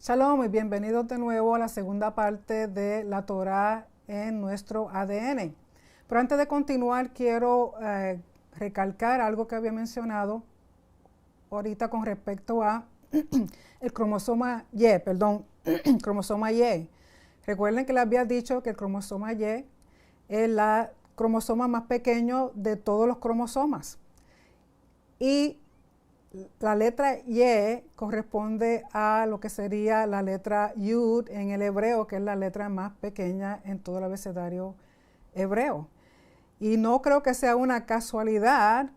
Shalom y bienvenidos de nuevo a la segunda parte de la Torá en nuestro ADN. Pero antes de continuar, quiero recalcar algo que había mencionado ahorita con respecto a el cromosoma Y, cromosoma Y. Recuerden que les había dicho que el cromosoma Y es el cromosoma más pequeño de todos los cromosomas. Y la letra Y corresponde a lo que sería la letra Yud en el hebreo, que es la letra más pequeña en todo el abecedario hebreo. Y no creo que sea una casualidad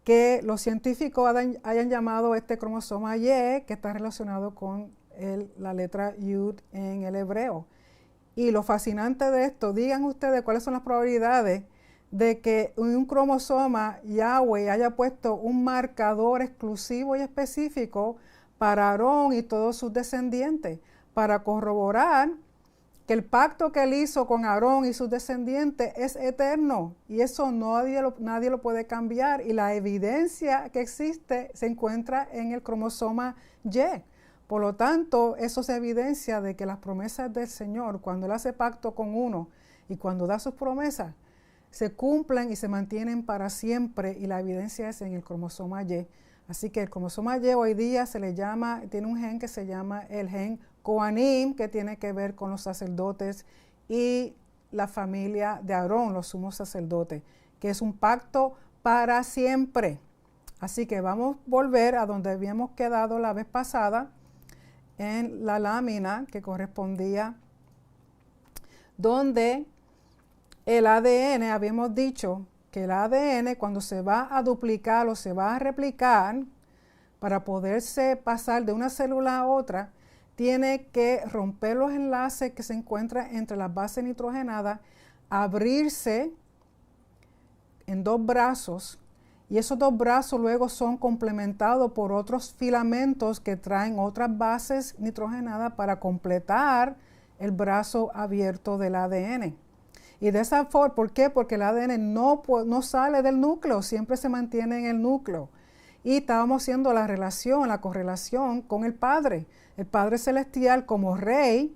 que los científicos hayan llamado este cromosoma Y, que está relacionado con la letra Yud en el hebreo. Y lo fascinante de esto, digan ustedes cuáles son las probabilidades de que un cromosoma Yahweh haya puesto un marcador exclusivo y específico para Aarón y todos sus descendientes, para corroborar que el pacto que él hizo con Aarón y sus descendientes es eterno, y eso nadie lo puede cambiar, y la evidencia que existe se encuentra en el cromosoma Y. Por lo tanto, eso es evidencia de que las promesas del Señor, cuando Él hace pacto con uno y cuando da sus promesas, se cumplen y se mantienen para siempre, y la evidencia es en el cromosoma Y. Así que el cromosoma Y hoy día tiene un gen que se llama el gen Kohanim, que tiene que ver con los sacerdotes y la familia de Aarón, los sumos sacerdotes, que es un pacto para siempre. Así que vamos a volver a donde habíamos quedado la vez pasada, en la lámina que correspondía, donde el ADN, habíamos dicho que el ADN, cuando se va a duplicar o se va a replicar, para poderse pasar de una célula a otra, tiene que romper los enlaces que se encuentran entre las bases nitrogenadas, abrirse en dos brazos, y esos dos brazos luego son complementados por otros filamentos que traen otras bases nitrogenadas para completar el brazo abierto del ADN. Y de esa forma, ¿por qué? Porque el ADN no sale del núcleo, siempre se mantiene en el núcleo. Y estábamos haciendo la correlación con el Padre. El Padre Celestial, como Rey,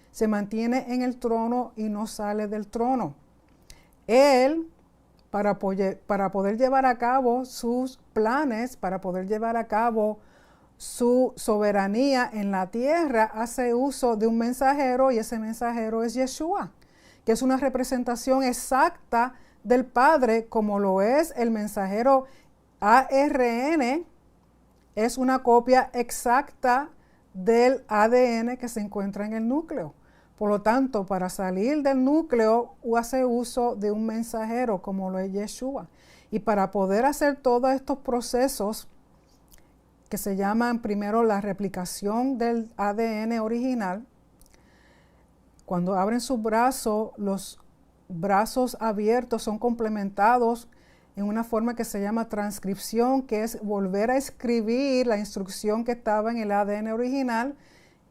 se mantiene en el trono y no sale del trono. Él, para poder llevar a cabo sus planes, para poder llevar a cabo su soberanía en la tierra, hace uso de un mensajero, y ese mensajero es Yeshua, que es una representación exacta del Padre, como lo es el mensajero ARN, es una copia exacta del ADN que se encuentra en el núcleo. Por lo tanto, para salir del núcleo, hace uso de un mensajero, como lo es Yeshua. Y para poder hacer todos estos procesos, que se llaman primero la replicación del ADN original, cuando abren sus brazos, los brazos abiertos son complementados en una forma que se llama transcripción, que es volver a escribir la instrucción que estaba en el ADN original,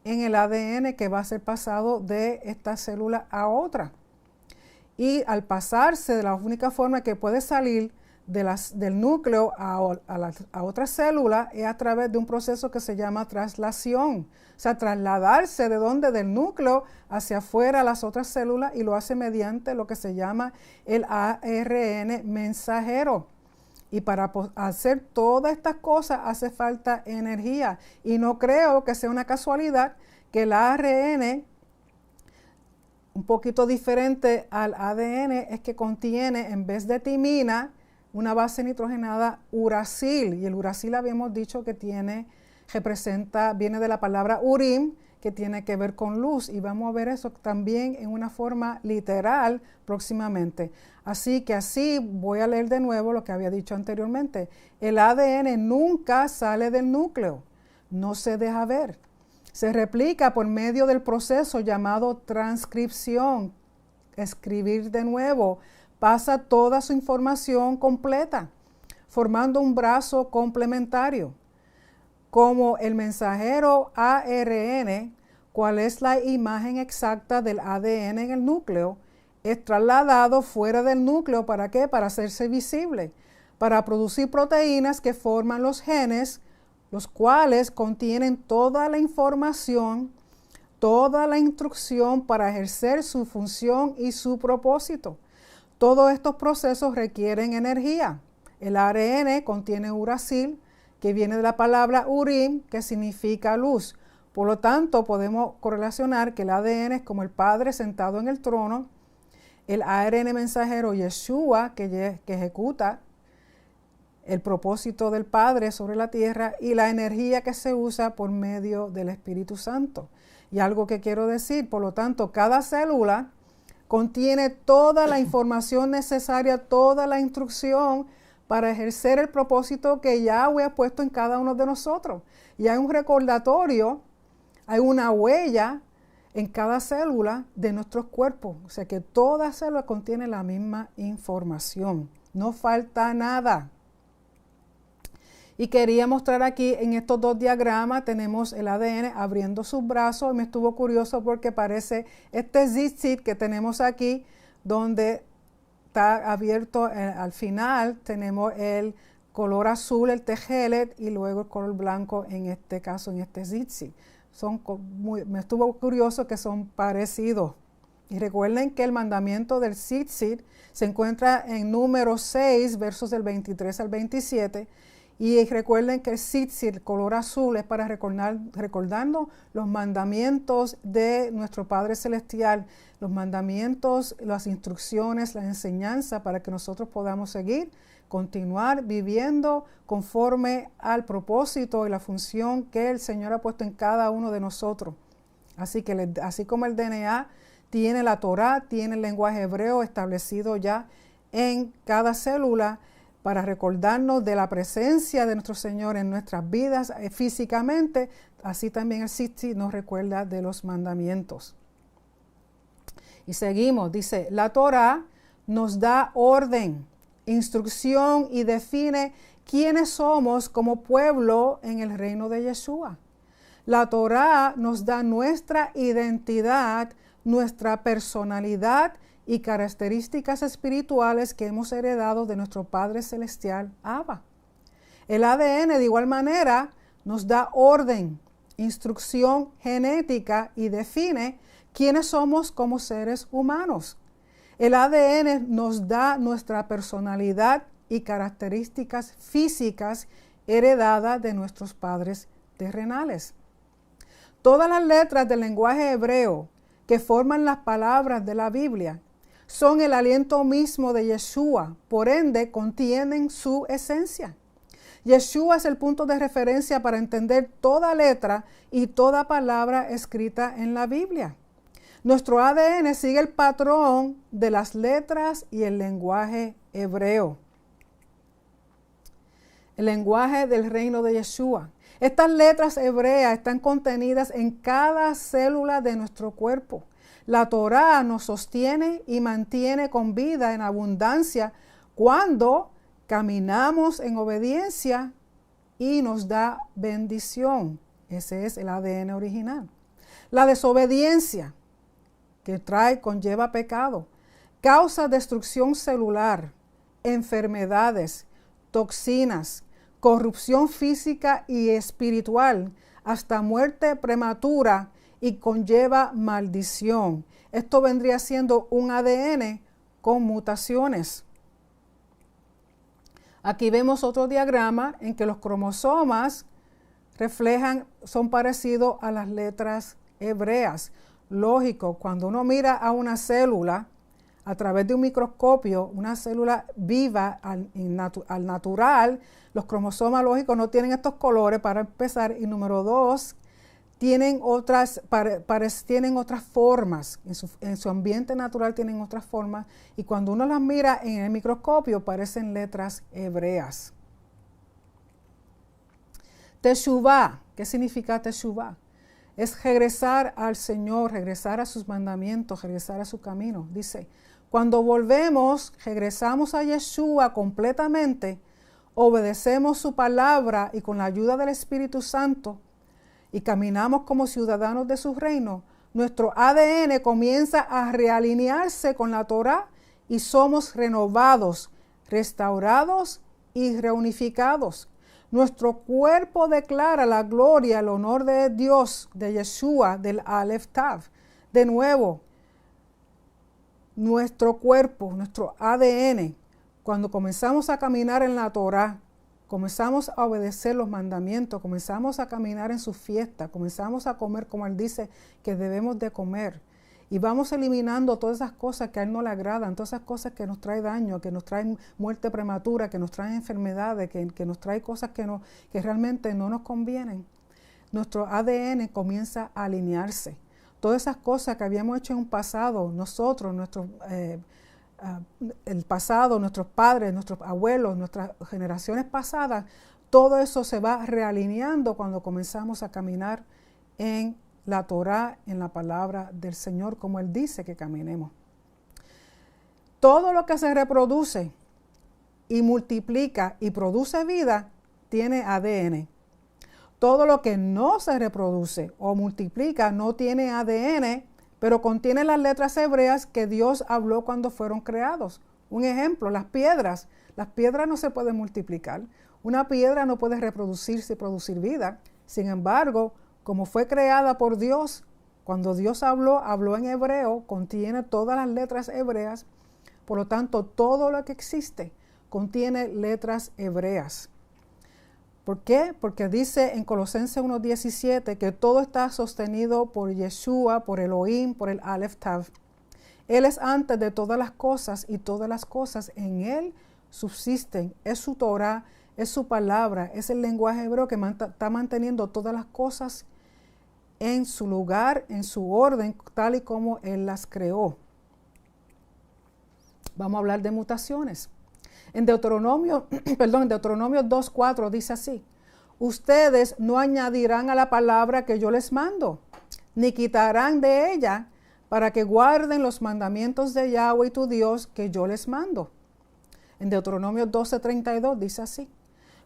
en el ADN que va a ser pasado de esta célula a otra. Y al pasarse, de la única forma que puede salir del núcleo a otra célula es a través de un proceso que se llama traslación. O sea, trasladarse del núcleo hacia afuera a las otras células, y lo hace mediante lo que se llama el ARN mensajero. Y para hacer todas estas cosas hace falta energía. Y no creo que sea una casualidad que el ARN, un poquito diferente al ADN, es que contiene, en vez de timina, una base nitrogenada uracil. Y el uracil habíamos dicho que viene de la palabra urim, que tiene que ver con luz, y vamos a ver eso también en una forma literal próximamente. Así voy a leer de nuevo lo que había dicho anteriormente. El ADN nunca sale del núcleo, no se deja ver. Se replica por medio del proceso llamado transcripción, escribir de nuevo. Pasa toda su información completa, formando un brazo complementario. Como el mensajero ARN, cuál es la imagen exacta del ADN en el núcleo, es trasladado fuera del núcleo. ¿Para qué? Para hacerse visible, para producir proteínas que forman los genes los cuales contienen toda la información, toda la instrucción para ejercer su función y su propósito. Todos estos procesos requieren energía. El ARN contiene uracil, que viene de la palabra urim, que significa luz. Por lo tanto, podemos correlacionar que el ADN es como el Padre sentado en el trono, el ARN mensajero Yeshua, que ejecuta el propósito del Padre sobre la tierra, y la energía que se usa por medio del Espíritu Santo. Y algo que quiero decir, por lo tanto, cada célula contiene toda la información necesaria, toda la instrucción para ejercer el propósito que Yahweh ha puesto en cada uno de nosotros. Y hay un recordatorio, hay una huella en cada célula de nuestros cuerpos. O sea que toda célula contiene la misma información. No falta nada. Y quería mostrar aquí en estos dos diagramas, tenemos el ADN abriendo sus brazos. Me estuvo curioso porque parece este tzitzit que tenemos aquí, donde está abierto al final, tenemos el color azul, el tejelet, y luego el color blanco en este caso, en este tzitzit. Me estuvo curioso que son parecidos. Y recuerden que el mandamiento del tzitzit se encuentra en número 6, versos del 23 al 27. Y recuerden que el tzitzit, el color azul, es para recordando los mandamientos de nuestro Padre Celestial, los mandamientos, las instrucciones, la enseñanza para que nosotros podamos seguir, continuar viviendo conforme al propósito y la función que el Señor ha puesto en cada uno de nosotros. Así que así como el DNA tiene la Torá, tiene el lenguaje hebreo establecido ya en cada célula, para recordarnos de la presencia de nuestro Señor en nuestras vidas físicamente, así también el tzitzit nos recuerda de los mandamientos. Y seguimos, dice, la Torá nos da orden, instrucción y define quiénes somos como pueblo en el reino de Yeshua. La Torá nos da nuestra identidad, nuestra personalidad y características espirituales que hemos heredado de nuestro Padre Celestial, Abba. El ADN de igual manera nos da orden, instrucción genética y define quiénes somos como seres humanos. El ADN nos da nuestra personalidad y características físicas heredadas de nuestros padres terrenales. Todas las letras del lenguaje hebreo que forman las palabras de la Biblia son el aliento mismo de Yeshua, por ende contienen su esencia. Yeshua es el punto de referencia para entender toda letra y toda palabra escrita en la Biblia. Nuestro ADN sigue el patrón de las letras y el lenguaje hebreo. El lenguaje del reino de Yeshua. Estas letras hebreas están contenidas en cada célula de nuestro cuerpo. La Torá nos sostiene y mantiene con vida en abundancia cuando caminamos en obediencia y nos da bendición. Ese es el ADN original. La desobediencia que conlleva pecado, causa destrucción celular, enfermedades, toxinas, corrupción física y espiritual, hasta muerte prematura, y conlleva maldición. Esto vendría siendo un ADN con mutaciones. Aquí vemos otro diagrama en que los cromosomas son parecidos a las letras hebreas. Lógico, cuando uno mira a una célula a través de un microscopio, una célula viva al natural, los cromosomas lógicos no tienen estos colores para empezar, y número dos, tienen otras formas, en su ambiente natural tienen otras formas, y cuando uno las mira en el microscopio parecen letras hebreas. Teshuvah, ¿qué significa Teshuvah? Es regresar al Señor, regresar a sus mandamientos, regresar a su camino. Dice, cuando volvemos, regresamos a Yeshua completamente, obedecemos su palabra y con la ayuda del Espíritu Santo, y caminamos como ciudadanos de su reino, nuestro ADN comienza a realinearse con la Torá y somos renovados, restaurados y reunificados. Nuestro cuerpo declara la gloria, el honor de Dios, de Yeshua, del Aleph Tav. De nuevo, nuestro cuerpo, nuestro ADN, cuando comenzamos a caminar en la Torah, comenzamos a obedecer los mandamientos, comenzamos a caminar en su fiesta, comenzamos a comer como Él dice que debemos de comer. Y vamos eliminando todas esas cosas que a Él no le agradan, todas esas cosas que nos traen daño, que nos traen muerte prematura, que nos traen enfermedades, que nos traen cosas que realmente no nos convienen. Nuestro ADN comienza a alinearse. Todas esas cosas que habíamos hecho en un pasado, nosotros, el pasado, nuestros padres, nuestros abuelos, nuestras generaciones pasadas, todo eso se va realineando cuando comenzamos a caminar en la Torah, en la palabra del Señor, como Él dice que caminemos. Todo lo que se reproduce y multiplica y produce vida, tiene ADN. Todo lo que no se reproduce o multiplica no tiene ADN, pero contiene las letras hebreas que Dios habló cuando fueron creados. Un ejemplo, las piedras. Las piedras no se pueden multiplicar. Una piedra no puede reproducirse y producir vida. Sin embargo, como fue creada por Dios, cuando Dios habló en hebreo, contiene todas las letras hebreas. Por lo tanto, todo lo que existe contiene letras hebreas. ¿Por qué? Porque dice en Colosenses 1:17 que todo está sostenido por Yeshua, por Elohim, por el Aleph Tav. Él es antes de todas las cosas y todas las cosas en Él subsisten. Es su Torah, es su palabra, es el lenguaje hebreo que está manteniendo todas las cosas en su lugar, en su orden, tal y como Él las creó. Vamos a hablar de mutaciones. En Deuteronomio 2:4 dice así: ustedes no añadirán a la palabra que yo les mando, ni quitarán de ella, para que guarden los mandamientos de Yahweh tu Dios que yo les mando. En Deuteronomio 12:32 dice así: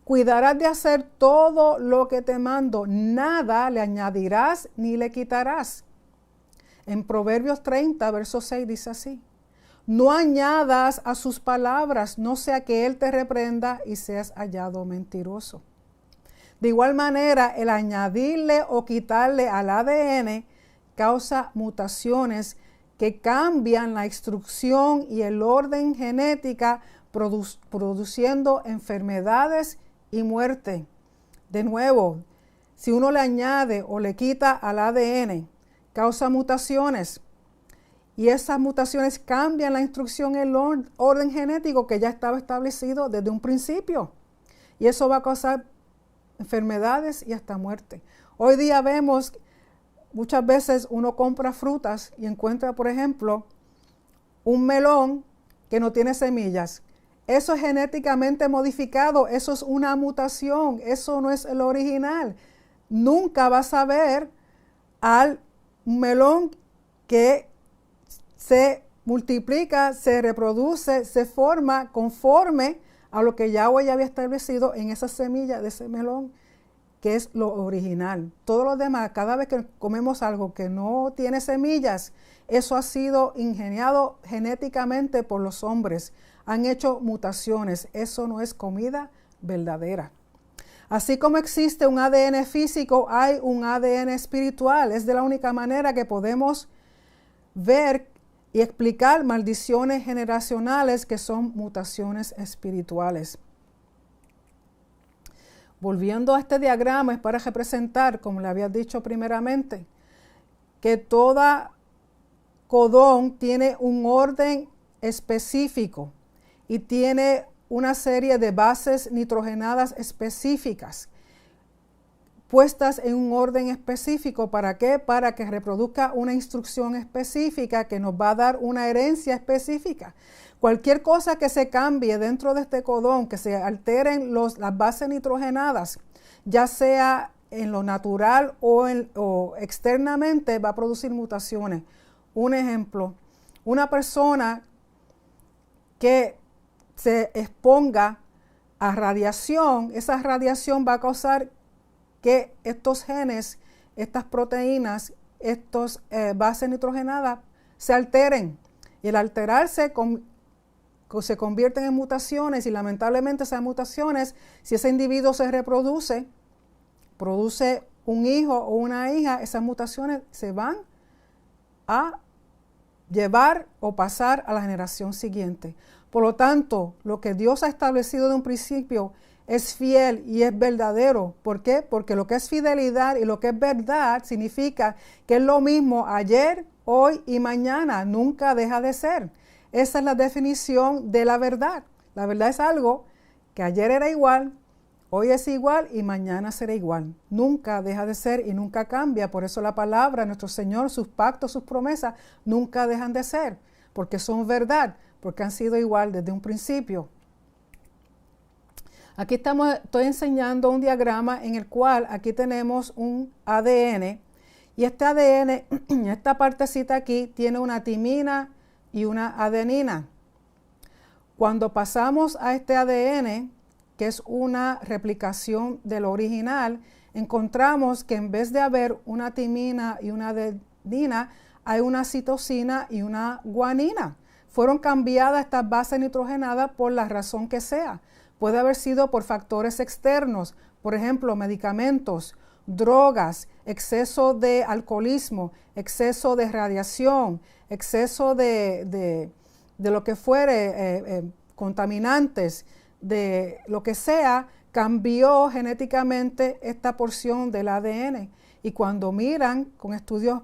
cuidarás de hacer todo lo que te mando, nada le añadirás ni le quitarás. En Proverbios 30, verso 6 dice así: no añadas a sus palabras, no sea que Él te reprenda y seas hallado mentiroso. De igual manera, el añadirle o quitarle al ADN causa mutaciones que cambian la instrucción y el orden genética, produciendo enfermedades y muerte. De nuevo, si uno le añade o le quita al ADN, causa mutaciones. Y esas mutaciones cambian la instrucción y el orden genético que ya estaba establecido desde un principio. Y eso va a causar enfermedades y hasta muerte. Hoy día vemos, muchas veces uno compra frutas y encuentra, por ejemplo, un melón que no tiene semillas. Eso es genéticamente modificado, eso es una mutación, eso no es el original. Nunca vas a ver al melón que se multiplica, se reproduce, se forma conforme a lo que Yahweh ya había establecido en esa semilla de ese melón, que es lo original. Todo lo demás, cada vez que comemos algo que no tiene semillas, eso ha sido ingeniado genéticamente por los hombres. Han hecho mutaciones. Eso no es comida verdadera. Así como existe un ADN físico, hay un ADN espiritual. Es de la única manera que podemos ver y explicar maldiciones generacionales que son mutaciones espirituales. Volviendo a este diagrama, es para representar, como le había dicho primeramente, que toda codón tiene un orden específico y tiene una serie de bases nitrogenadas específicas puestas en un orden específico. ¿Para qué? Para que reproduzca una instrucción específica que nos va a dar una herencia específica. Cualquier cosa que se cambie dentro de este codón, que se alteren las bases nitrogenadas, ya sea en lo natural o externamente, va a producir mutaciones. Un ejemplo, una persona que se exponga a radiación, esa radiación va a causar que estos genes, estas proteínas, estas bases nitrogenadas se alteren. Y al alterarse se convierten en mutaciones y lamentablemente esas mutaciones, si ese individuo se reproduce, produce un hijo o una hija, esas mutaciones se van a llevar o pasar a la generación siguiente. Por lo tanto, lo que Dios ha establecido de un principio es fiel y es verdadero. ¿Por qué? Porque lo que es fidelidad y lo que es verdad significa que es lo mismo ayer, hoy y mañana. Nunca deja de ser. Esa es la definición de la verdad. La verdad es algo que ayer era igual, hoy es igual y mañana será igual. Nunca deja de ser y nunca cambia. Por eso la palabra, nuestro Señor, sus pactos, sus promesas, nunca dejan de ser. Porque son verdad, porque han sido igual desde un principio. Aquí estoy enseñando un diagrama en el cual aquí tenemos un ADN. Y este ADN, esta partecita aquí, tiene una timina y una adenina. Cuando pasamos a este ADN, que es una replicación del original, encontramos que en vez de haber una timina y una adenina, hay una citosina y una guanina. Fueron cambiadas estas bases nitrogenadas por la razón que sea. Puede haber sido por factores externos, por ejemplo, medicamentos, drogas, exceso de alcoholismo, exceso de radiación, exceso de lo que fuere, contaminantes, de lo que sea, cambió genéticamente esta porción del ADN. Y cuando miran con estudios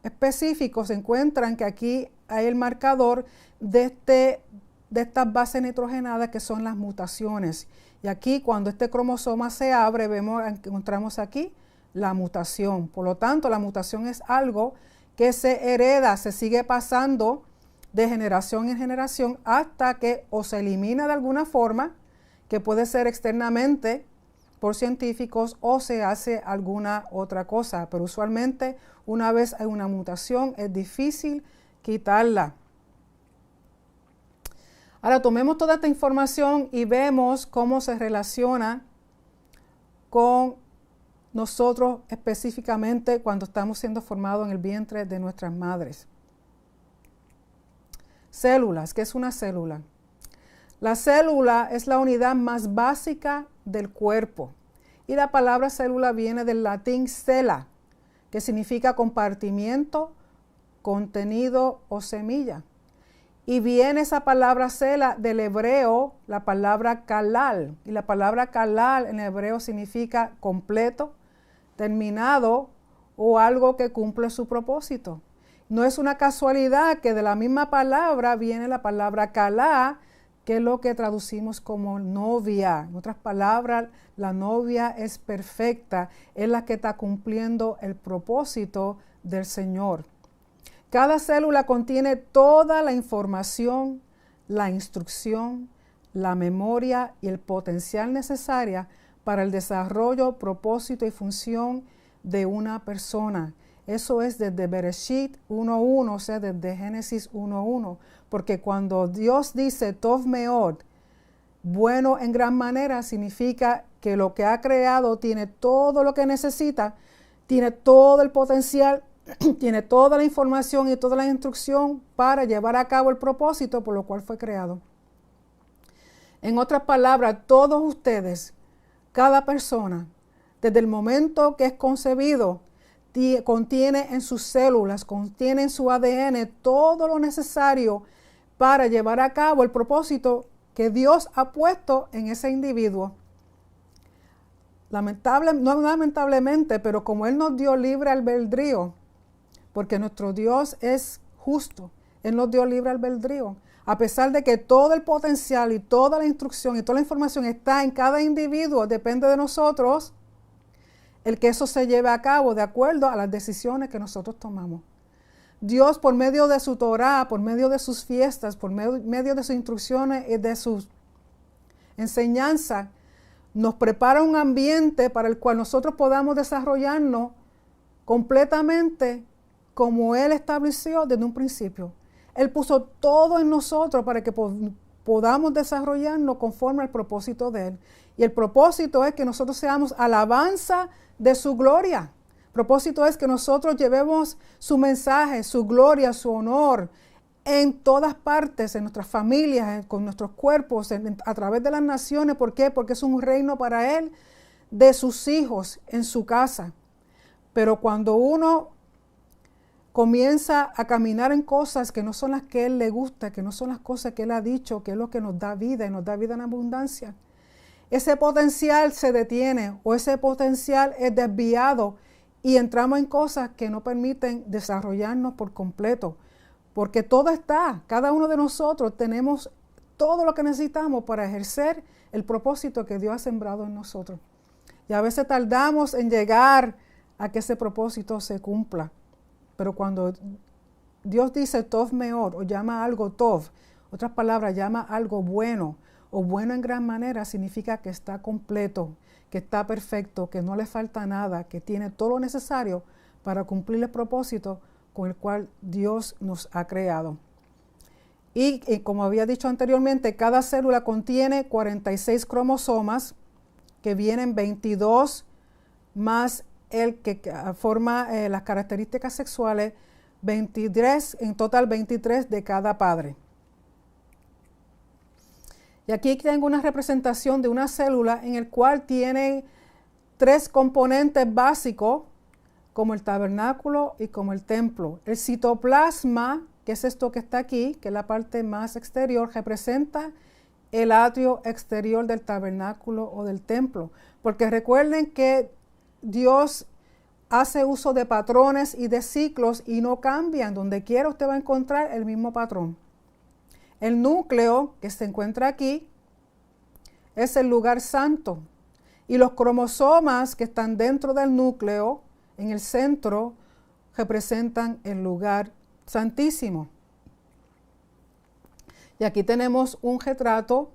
específicos, encuentran que aquí hay el marcador de estas bases nitrogenadas que son las mutaciones. Y aquí cuando este cromosoma se abre, encontramos aquí la mutación. Por lo tanto, la mutación es algo que se hereda, se sigue pasando de generación en generación hasta que o se elimina de alguna forma, que puede ser externamente por científicos, o se hace alguna otra cosa. Pero usualmente una vez hay una mutación es difícil quitarla. Ahora tomemos toda esta información y vemos cómo se relaciona con nosotros específicamente cuando estamos siendo formados en el vientre de nuestras madres. Células. ¿Qué es una célula? La célula es la unidad más básica del cuerpo. Y la palabra célula viene del latín cella, que significa compartimiento, contenido o semilla. Y viene esa palabra cela del hebreo, la palabra kalal. Y la palabra kalal en hebreo significa completo, terminado o algo que cumple su propósito. No es una casualidad que de la misma palabra viene la palabra kalá, que es lo que traducimos como novia. En otras palabras, la novia es perfecta, es la que está cumpliendo el propósito del Señor. Cada célula contiene toda la información, la instrucción, la memoria y el potencial necesaria para el desarrollo, propósito y función de una persona. Eso es desde Bereshit 1.1, o sea, desde Génesis 1.1. Porque cuando Dios dice Tov Meod, bueno en gran manera, significa que lo que ha creado tiene todo lo que necesita, tiene todo el potencial, tiene toda la información y toda la instrucción para llevar a cabo el propósito por lo cual fue creado. En otras palabras, todos ustedes, cada persona, desde el momento que es concebido, contiene en sus células, contiene en su ADN todo lo necesario para llevar a cabo el propósito que Dios ha puesto en ese individuo. No lamentablemente, pero como Él nos dio libre albedrío, porque nuestro Dios es justo, Él nos dio libre albedrío. A pesar de que todo el potencial y toda la instrucción y toda la información está en cada individuo, depende de nosotros el que eso se lleve a cabo de acuerdo a las decisiones que nosotros tomamos. Dios, por medio de su Torá, por medio de sus fiestas, por medio de sus instrucciones y de sus enseñanzas, nos prepara un ambiente para el cual nosotros podamos desarrollarnos completamente como Él estableció desde un principio. Él puso todo en nosotros para que podamos desarrollarnos conforme al propósito de Él. Y el propósito es que nosotros seamos alabanza de su gloria. El propósito es que nosotros llevemos su mensaje, su gloria, su honor en todas partes, en nuestras familias, con nuestros cuerpos, a través de las naciones. ¿Por qué? Porque es un reino para Él, de sus hijos, en su casa. Pero cuando uno comienza a caminar en cosas que no son las que Él le gusta, que no son las cosas que Él ha dicho, que es lo que nos da vida y nos da vida en abundancia, ese potencial se detiene o ese potencial es desviado y entramos en cosas que no permiten desarrollarnos por completo. Porque todo está, cada uno de nosotros tenemos todo lo que necesitamos para ejercer el propósito que Dios ha sembrado en nosotros. Y a veces tardamos en llegar a que ese propósito se cumpla. Pero cuando Dios dice Tov Meor o llama algo Tov, otras palabras, llama algo bueno o bueno en gran manera, significa que está completo, que está perfecto, que no le falta nada, que tiene todo lo necesario para cumplir el propósito con el cual Dios nos ha creado. Y como había dicho anteriormente, cada célula contiene 46 cromosomas, que vienen 22 más el que forma las características sexuales, 23, en total 23 de cada padre. Y aquí tengo una representación de una célula en el cual tiene 3 componentes básicos, como el tabernáculo y como el templo. El citoplasma, que es esto que está aquí, que es la parte más exterior, representa el atrio exterior del tabernáculo o del templo. Porque recuerden que Dios hace uso de patrones y de ciclos y no cambian. Donde quiera usted va a encontrar el mismo patrón. El núcleo, que se encuentra aquí, es el lugar santo. Y los cromosomas que están dentro del núcleo, en el centro, representan el lugar santísimo. Y aquí tenemos un retrato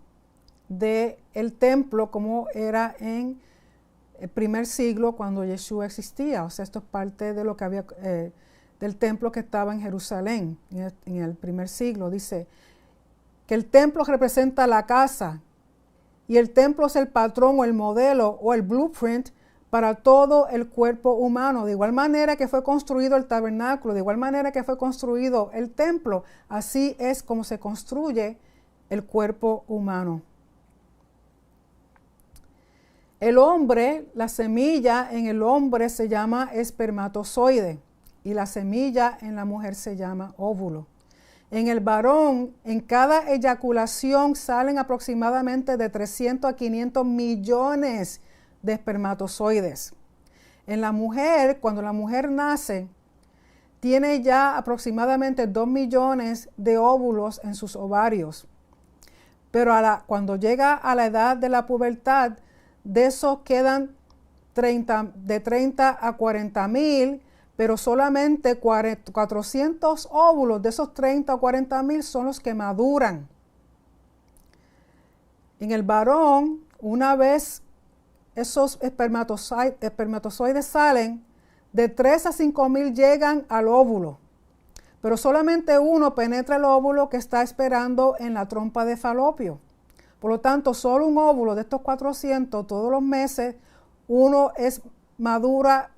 del templo como era en el primer siglo cuando Yeshua existía. O sea, esto es parte de lo que había del templo que estaba en Jerusalén en el primer siglo. Dice que el templo representa la casa y el templo es el patrón o el modelo o el blueprint para todo el cuerpo humano. De igual manera que fue construido el tabernáculo, de igual manera que fue construido el templo, así es como se construye el cuerpo humano. El hombre, la semilla en el hombre se llama espermatozoide y la semilla en la mujer se llama óvulo. En el varón, en cada eyaculación salen aproximadamente de 300 a 500 millones de espermatozoides. En la mujer, cuando la mujer nace, tiene ya aproximadamente 2 millones de óvulos en sus ovarios. Pero cuando llega a la edad de la pubertad, de esos quedan de 30 a 40 mil, pero solamente 400 óvulos de esos 30 o 40 mil son los que maduran. En el varón, una vez esos espermatozoides salen, de 3 a 5 mil llegan al óvulo, pero solamente uno penetra el óvulo que está esperando en la trompa de Falopio. Por lo tanto, solo un óvulo de estos 400 todos los meses, uno es madura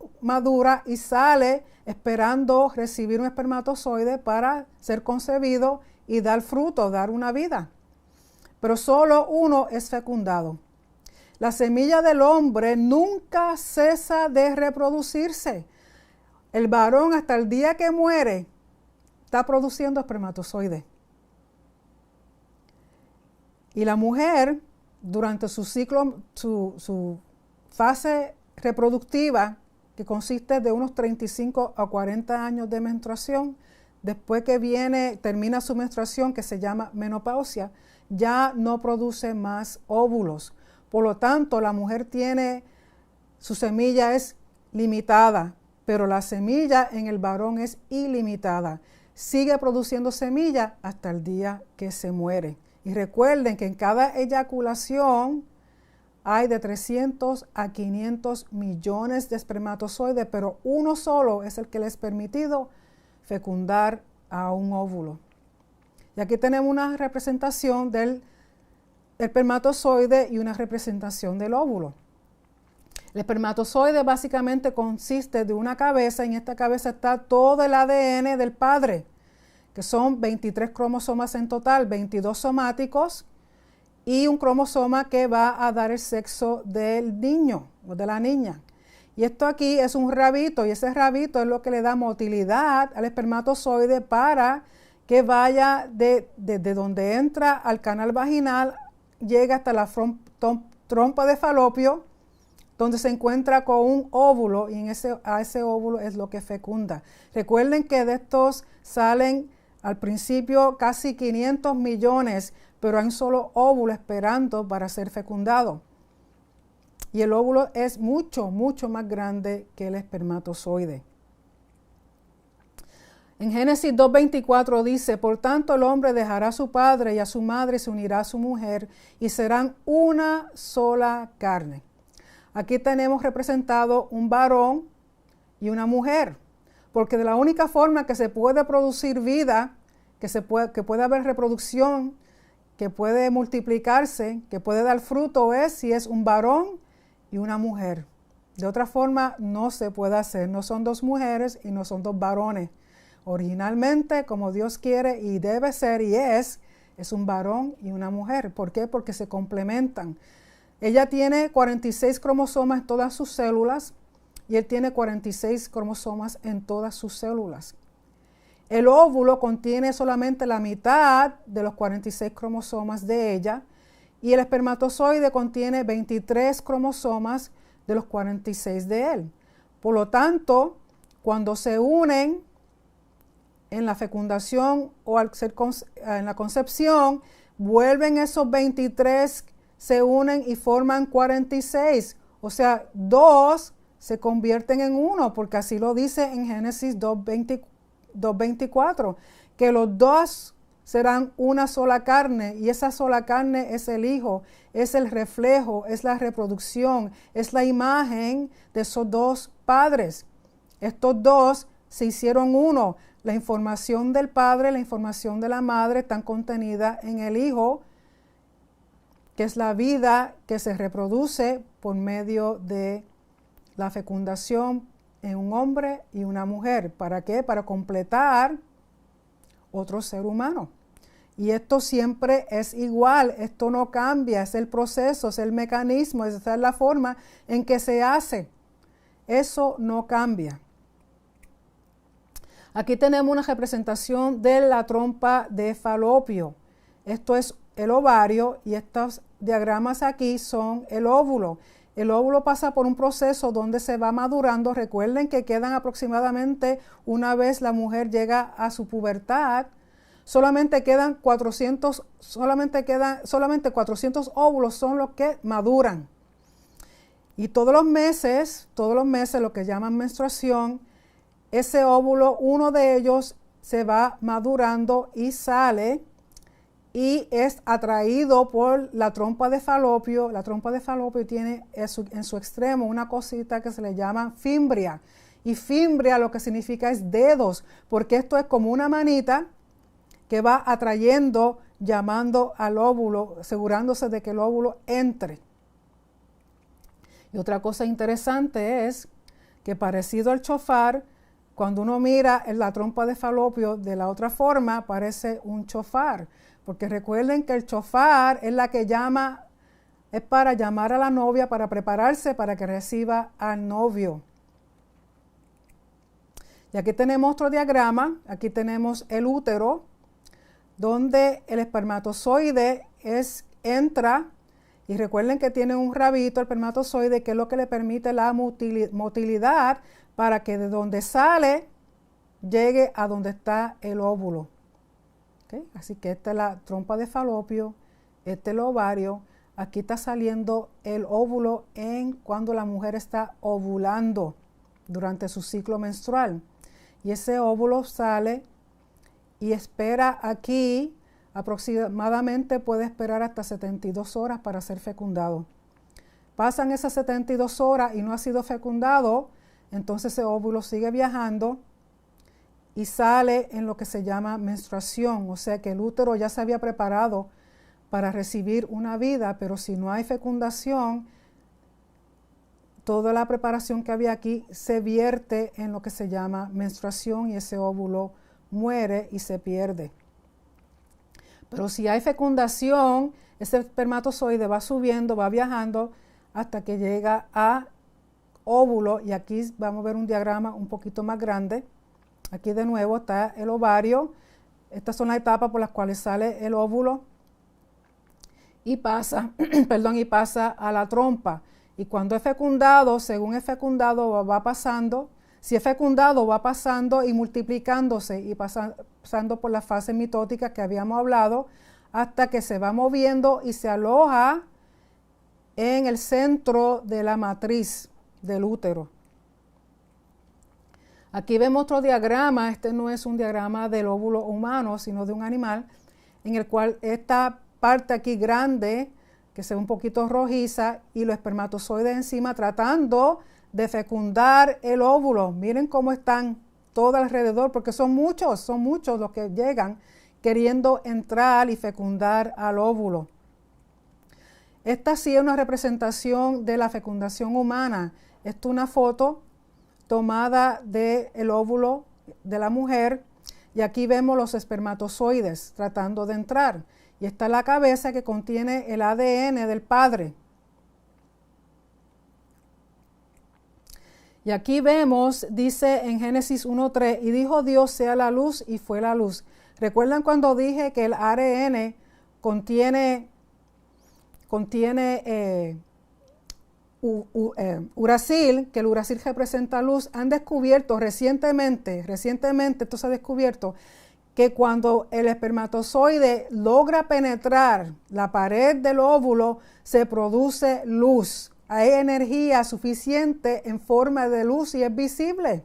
y sale esperando recibir un espermatozoide para ser concebido y dar fruto, dar una vida. Pero solo uno es fecundado. La semilla del hombre nunca cesa de reproducirse. El varón hasta el día que muere está produciendo espermatozoides. Y la mujer, durante su ciclo, su fase reproductiva, que consiste de unos 35 a 40 años de menstruación, después que termina su menstruación, que se llama menopausia, ya no produce más óvulos. Por lo tanto, la mujer su semilla es limitada, pero la semilla en el varón es ilimitada. Sigue produciendo semilla hasta el día que se muere. Y recuerden que en cada eyaculación hay de 300 a 500 millones de espermatozoides, pero uno solo es el que les es permitido fecundar a un óvulo. Y aquí tenemos una representación del espermatozoide y una representación del óvulo. El espermatozoide básicamente consiste de una cabeza, y en esta cabeza está todo el ADN del padre, que son 23 cromosomas en total, 22 somáticos y un cromosoma que va a dar el sexo del niño o de la niña. Y esto aquí es un rabito, y ese rabito es lo que le da motilidad al espermatozoide para que vaya desde donde entra al canal vaginal, llega hasta la trompa de falopio, donde se encuentra con un óvulo, y a ese óvulo es lo que fecunda. Recuerden que de estos salen al principio casi 500 millones, pero hay un solo óvulo esperando para ser fecundado. Y el óvulo es mucho, mucho más grande que el espermatozoide. En Génesis 2:24 dice, por tanto el hombre dejará a su padre y a su madre y se unirá a su mujer y serán una sola carne. Aquí tenemos representado un varón y una mujer, porque de la única forma que se puede producir vida, que puede haber reproducción, que puede multiplicarse, que puede dar fruto es si es un varón y una mujer. De otra forma no se puede hacer, no son dos mujeres y no son dos varones. Originalmente, como Dios quiere y debe ser y es un varón y una mujer. ¿Por qué? Porque se complementan. Ella tiene 46 cromosomas en todas sus células y él tiene 46 cromosomas en todas sus células. El óvulo contiene solamente la mitad de los 46 cromosomas de ella y el espermatozoide contiene 23 cromosomas de los 46 de él. Por lo tanto, cuando se unen en la fecundación o en la concepción, vuelven esos 23, se unen y forman 46. O sea, 2 se convierten en 1, porque así lo dice en Génesis 2:24, que los 2 serán una sola carne, y esa sola carne es el Hijo, es el reflejo, es la reproducción, es la imagen de esos dos padres. Estos 2 se hicieron uno. La información del padre, la información de la madre están contenidas en el Hijo, que es la vida que se reproduce por medio de la fecundación en un hombre y una mujer. ¿Para qué? Para completar otro ser humano. Y esto siempre es igual, esto no cambia, es el proceso, es el mecanismo, esa es la forma en que se hace. Eso no cambia. Aquí tenemos una representación de la trompa de falopio. Esto es el ovario y estos diagramas aquí son el óvulo. El óvulo pasa por un proceso donde se va madurando. Recuerden que quedan aproximadamente, una vez la mujer llega a su pubertad, solamente 400 óvulos son los que maduran. Y todos los meses, lo que llaman menstruación, ese óvulo, uno de ellos se va madurando y sale y es atraído por la trompa de falopio. La trompa de falopio tiene en su extremo una cosita que se le llama fimbria. Y fimbria lo que significa es dedos, porque esto es como una manita que va atrayendo, llamando al óvulo, asegurándose de que el óvulo entre. Y otra cosa interesante es que, parecido al chofar, cuando uno mira en la trompa de falopio de la otra forma, parece un chofar. Porque recuerden que el chofar es la que llama, es para llamar a la novia, para prepararse para que reciba al novio. Y aquí tenemos otro diagrama. Aquí tenemos el útero, donde el espermatozoide entra, y recuerden que tiene un rabito el espermatozoide, que es lo que le permite la motilidad para que de donde sale llegue a donde está el óvulo. ¿Okay? Así que esta es la trompa de falopio, este es el ovario. Aquí está saliendo el óvulo cuando la mujer está ovulando durante su ciclo menstrual. Y ese óvulo sale y espera aquí, aproximadamente puede esperar hasta 72 horas para ser fecundado. Pasan esas 72 horas y no ha sido fecundado, entonces ese óvulo sigue viajando y sale en lo que se llama menstruación. O sea que el útero ya se había preparado para recibir una vida, pero si no hay fecundación, toda la preparación que había aquí se vierte en lo que se llama menstruación y ese óvulo muere y se pierde. Pero si hay fecundación, ese espermatozoide va subiendo, va viajando hasta que llega a óvulo, y aquí vamos a ver un diagrama un poquito más grande. Aquí de nuevo está el ovario. Estas son las etapas por las cuales sale el óvulo y pasa, y pasa a la trompa. Y cuando es fecundado, según es fecundado, va pasando. Si es fecundado, va pasando y multiplicándose y pasando por las fases mitóticas que habíamos hablado, hasta que se va moviendo y se aloja en el centro de la matriz del útero. Aquí vemos otro diagrama. Este no es un diagrama del óvulo humano, sino de un animal, en el cual esta parte aquí grande, que se ve un poquito rojiza, y los espermatozoides encima tratando de fecundar el óvulo. Miren cómo están todo alrededor, porque son muchos los que llegan queriendo entrar y fecundar al óvulo. Esta sí es una representación de la fecundación humana. Esta es una foto tomada del óvulo de la mujer, y aquí vemos los espermatozoides tratando de entrar. Y está la cabeza que contiene el ADN del padre. Y aquí vemos, dice en Génesis 1:3, y dijo Dios sea la luz, y fue la luz. ¿Recuerdan cuando dije que el ARN contiene uracil, que el uracil representa luz? Han descubierto recientemente, esto se ha descubierto, que cuando el espermatozoide logra penetrar la pared del óvulo, se produce luz. Hay energía suficiente en forma de luz y es visible.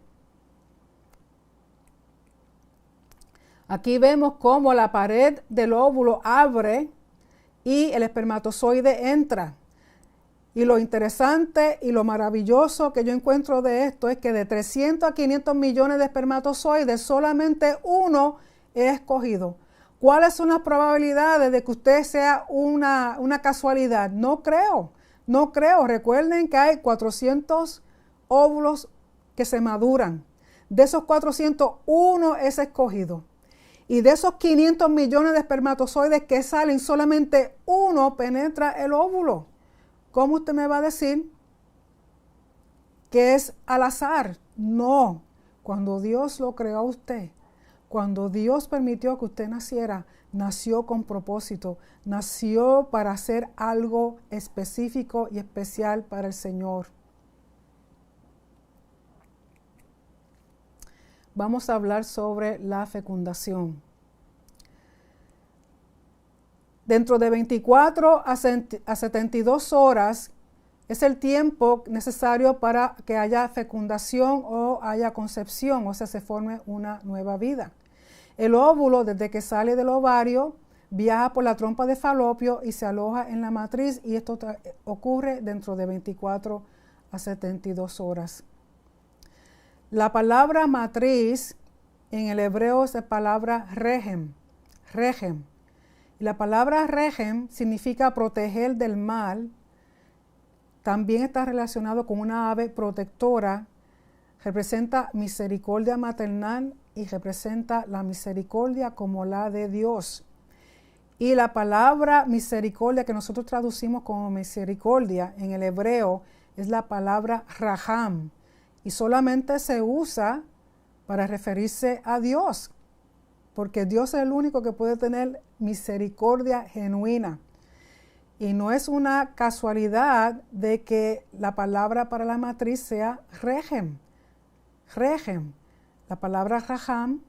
Aquí vemos cómo la pared del óvulo abre y el espermatozoide entra. Y lo interesante y lo maravilloso que yo encuentro de esto es que de 300 a 500 millones de espermatozoides, solamente uno es escogido. ¿Cuáles son las probabilidades de que usted sea una casualidad? No creo. Recuerden que hay 400 óvulos que se maduran. De esos 400, uno es escogido. Y de esos 500 millones de espermatozoides que salen, solamente uno penetra el óvulo. ¿Cómo usted me va a decir que es al azar? No. Cuando Dios lo creó a usted, cuando Dios permitió que usted naciera, nació con propósito, nació para hacer algo específico y especial para el Señor. Vamos a hablar sobre la fecundación. Dentro de 24 a 72 horas es el tiempo necesario para que haya fecundación o haya concepción, o sea, se forme una nueva vida. El óvulo, desde que sale del ovario, viaja por la trompa de Falopio y se aloja en la matriz, y esto ocurre dentro de 24 a 72 horas. La palabra matriz en el hebreo es la palabra regem. Y la palabra regem significa proteger del mal. También está relacionado con una ave protectora. Representa misericordia maternal y representa la misericordia como la de Dios. Y la palabra misericordia, que nosotros traducimos como misericordia en el hebreo, es la palabra raham. Y solamente se usa para referirse a Dios, porque Dios es el único que puede tener misericordia genuina. Y no es una casualidad de que la palabra para la matriz sea regem. La palabra raham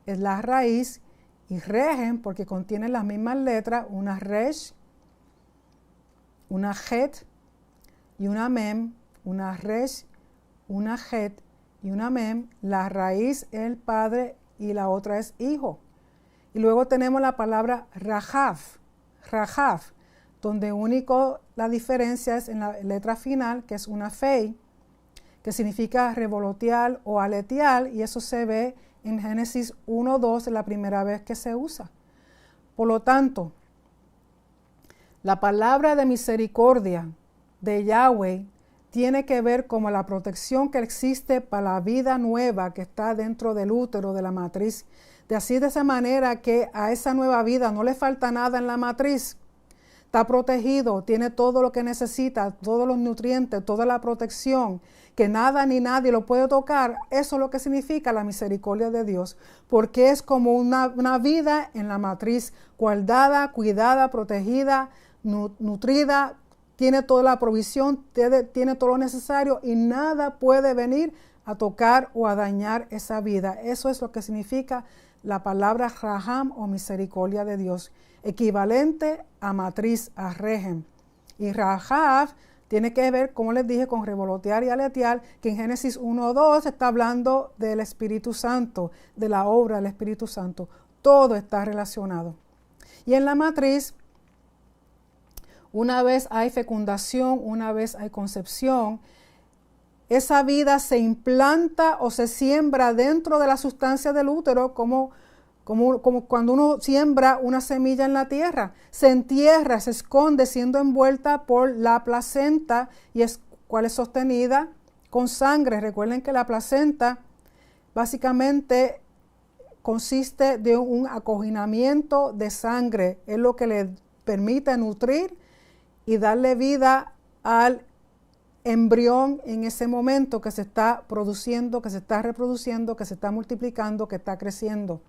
es la raíz, y regem porque contiene las mismas letras, una resh, una het y una mem, una resh, una het y una mem. La raíz es el padre y la otra es hijo. Y luego tenemos la palabra rahav, donde único la diferencia es en la letra final, que es una fei, que significa revolotear o aletear, y eso se ve en Génesis 1:2, la primera vez que se usa. Por lo tanto, la palabra de misericordia de Yahweh tiene que ver como la protección que existe para la vida nueva que está dentro del útero de la matriz. De esa manera que a esa nueva vida no le falta nada en la matriz. Está protegido, tiene todo lo que necesita, todos los nutrientes, toda la protección, que nada ni nadie lo puede tocar. Eso es lo que significa la misericordia de Dios, porque es como una vida en la matriz, guardada, cuidada, protegida, nutrida, tiene toda la provisión, tiene todo lo necesario y nada puede venir a tocar o a dañar esa vida. Eso es lo que significa la palabra Raham o misericordia de Dios, equivalente a matriz, a Rehem. Y Rahav tiene que ver, como les dije, con revolotear y aletear, que en Génesis 1:2 está hablando del Espíritu Santo, de la obra del Espíritu Santo. Todo está relacionado. Y en la matriz, una vez hay fecundación, una vez hay concepción, esa vida se implanta o se siembra dentro de la sustancia del útero como cuando uno siembra una semilla en la tierra. Se entierra, se esconde siendo envuelta por la placenta cual es sostenida con sangre. Recuerden que la placenta básicamente consiste de un acoginamiento de sangre. Es lo que le permite nutrir y darle vida al embrión en ese momento que se está produciendo, que se está reproduciendo, que se está multiplicando, que está creciendo.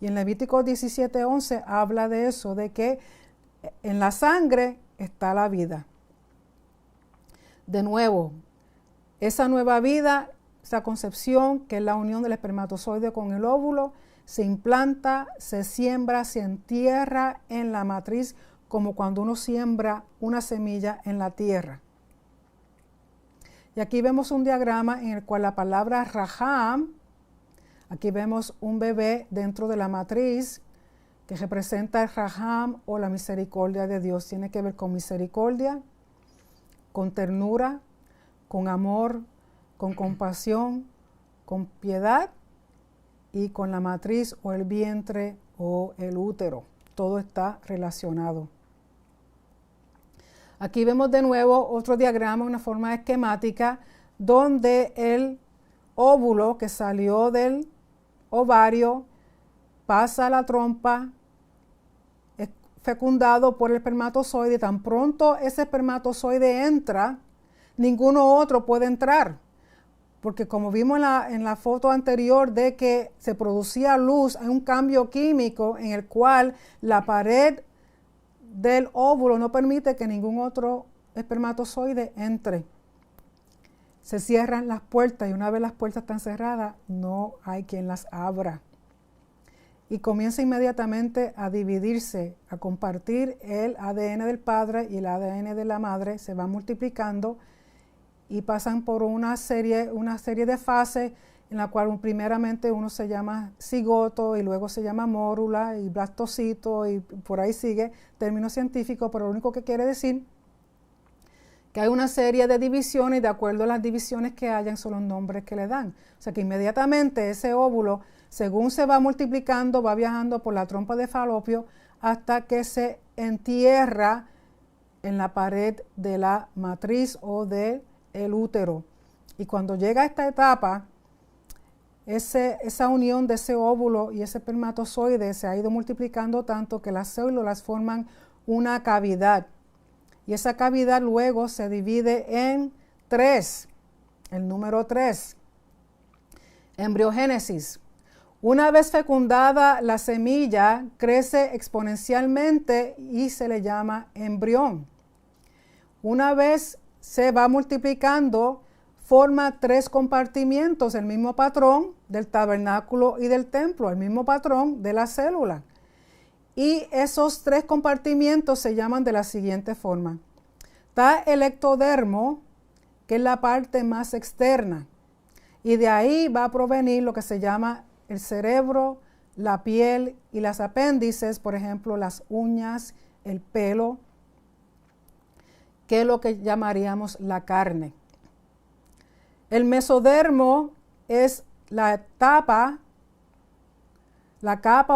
Y en Levítico 17:11 habla de eso, de que en la sangre está la vida. De nuevo, esa nueva vida, esa concepción, que es la unión del espermatozoide con el óvulo, se implanta, se siembra, se entierra en la matriz, como cuando uno siembra una semilla en la tierra. Y aquí vemos un diagrama en el cual la palabra Raham, aquí vemos un bebé dentro de la matriz que representa el Raham o la misericordia de Dios. Tiene que ver con misericordia, con ternura, con amor, con compasión, con piedad y con la matriz o el vientre o el útero. Todo está relacionado. Aquí vemos de nuevo otro diagrama, una forma esquemática, donde el óvulo que salió del ovario pasa a la trompa, es fecundado por el espermatozoide. Tan pronto ese espermatozoide entra, ninguno otro puede entrar, porque como vimos en la foto anterior de que se producía luz, hay un cambio químico en el cual la pared del óvulo no permite que ningún otro espermatozoide entre. Se cierran las puertas y una vez las puertas están cerradas, no hay quien las abra. Y comienza inmediatamente a dividirse, a compartir el ADN del padre y el ADN de la madre, se van multiplicando y pasan por una serie de fases en la cual primeramente uno se llama cigoto y luego se llama mórula y blastocito y por ahí sigue, término científico, pero lo único que quiere decir que hay una serie de divisiones y de acuerdo a las divisiones que hayan son los nombres que le dan. O sea que inmediatamente ese óvulo, según se va multiplicando, va viajando por la trompa de Falopio hasta que se entierra en la pared de la matriz o del útero. Y cuando llega a esta etapa, esa unión de ese óvulo y ese espermatozoide se ha ido multiplicando tanto que las células forman una cavidad. Y esa cavidad luego se divide en 3, el número 3, embriogénesis. Una vez fecundada la semilla, crece exponencialmente y se le llama embrión. Una vez se va multiplicando, forma 3 compartimientos, el mismo patrón del tabernáculo y del templo, el mismo patrón de la célula. Y esos 3 compartimientos se llaman de la siguiente forma. Está el ectodermo, que es la parte más externa, y de ahí va a provenir lo que se llama el cerebro, la piel y las apéndices, por ejemplo, las uñas, el pelo, que es lo que llamaríamos la carne. El mesodermo es la capa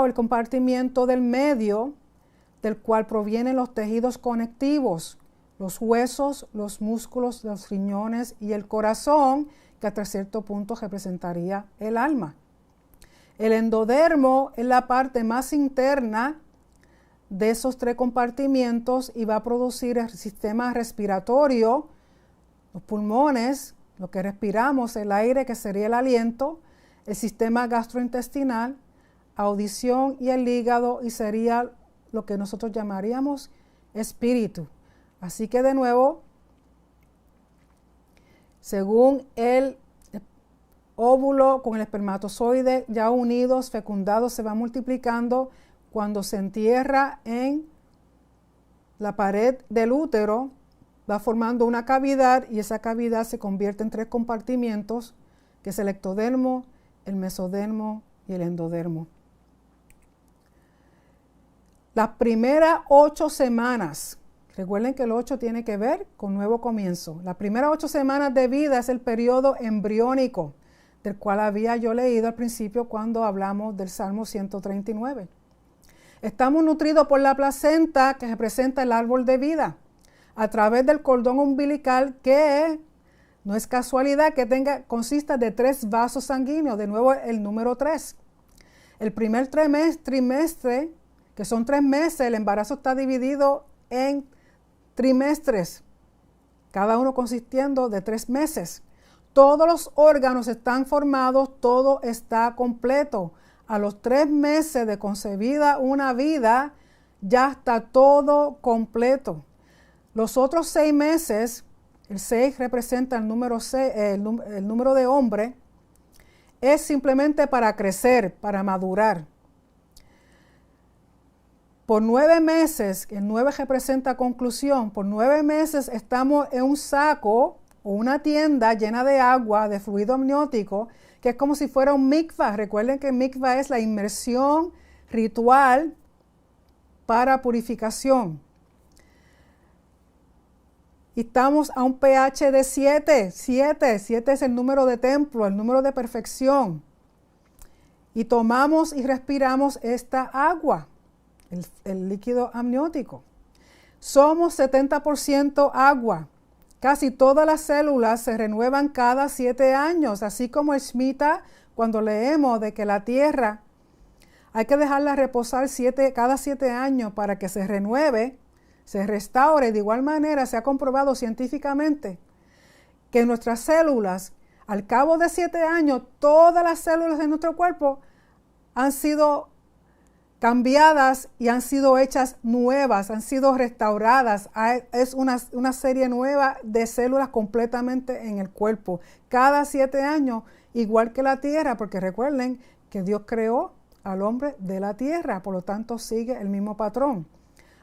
o el compartimiento del medio del cual provienen los tejidos conectivos, los huesos, los músculos, los riñones y el corazón, que hasta cierto punto representaría el alma. El endodermo es la parte más interna de esos tres compartimientos y va a producir el sistema respiratorio, los pulmones, lo que respiramos, el aire que sería el aliento, el sistema gastrointestinal, audición y el hígado, y sería lo que nosotros llamaríamos espíritu. Así que de nuevo, según el óvulo con el espermatozoide ya unidos, fecundados, se va multiplicando. Cuando se entierra en la pared del útero, va formando una cavidad y esa cavidad se convierte en tres compartimientos, que es el ectodermo, el mesodermo y el endodermo. Las primeras 8 semanas, recuerden que el 8 tiene que ver con nuevo comienzo. Las primeras 8 semanas de vida es el periodo embriónico, del cual había yo leído al principio cuando hablamos del Salmo 139. Estamos nutridos por la placenta, que representa el árbol de vida, a través del cordón umbilical, que no es casualidad que consista de 3 vasos sanguíneos, de nuevo el número 3. El primer trimestre, que son 3 meses, el embarazo está dividido en trimestres, cada uno consistiendo de 3 meses. Todos los órganos están formados, todo está completo. A los 3 meses de concebida una vida, ya está todo completo. Los otros 6 meses, el 6 representa el número 6, el número de hombre, es simplemente para crecer, para madurar. Por 9 meses, el 9 representa conclusión, por 9 meses estamos en un saco o una tienda llena de agua, de fluido amniótico, que es como si fuera un mikvah. Recuerden que mikvah es la inmersión ritual para purificación. Y estamos a un pH de 7. 7 es el número de templo, el número de perfección. Y tomamos y respiramos esta agua, el líquido amniótico. Somos 70% agua. Casi todas las células se renuevan cada 7 años, así como el Shemitah, cuando leemos de que la tierra hay que dejarla reposar cada 7 años para que se renueve, se restaure. De igual manera, se ha comprobado científicamente que nuestras células, al cabo de 7 años, todas las células de nuestro cuerpo han sido cambiadas y han sido hechas nuevas, han sido restauradas. Es una serie nueva de células completamente en el cuerpo. Cada 7 años, igual que la tierra, porque recuerden que Dios creó al hombre de la tierra, por lo tanto sigue el mismo patrón.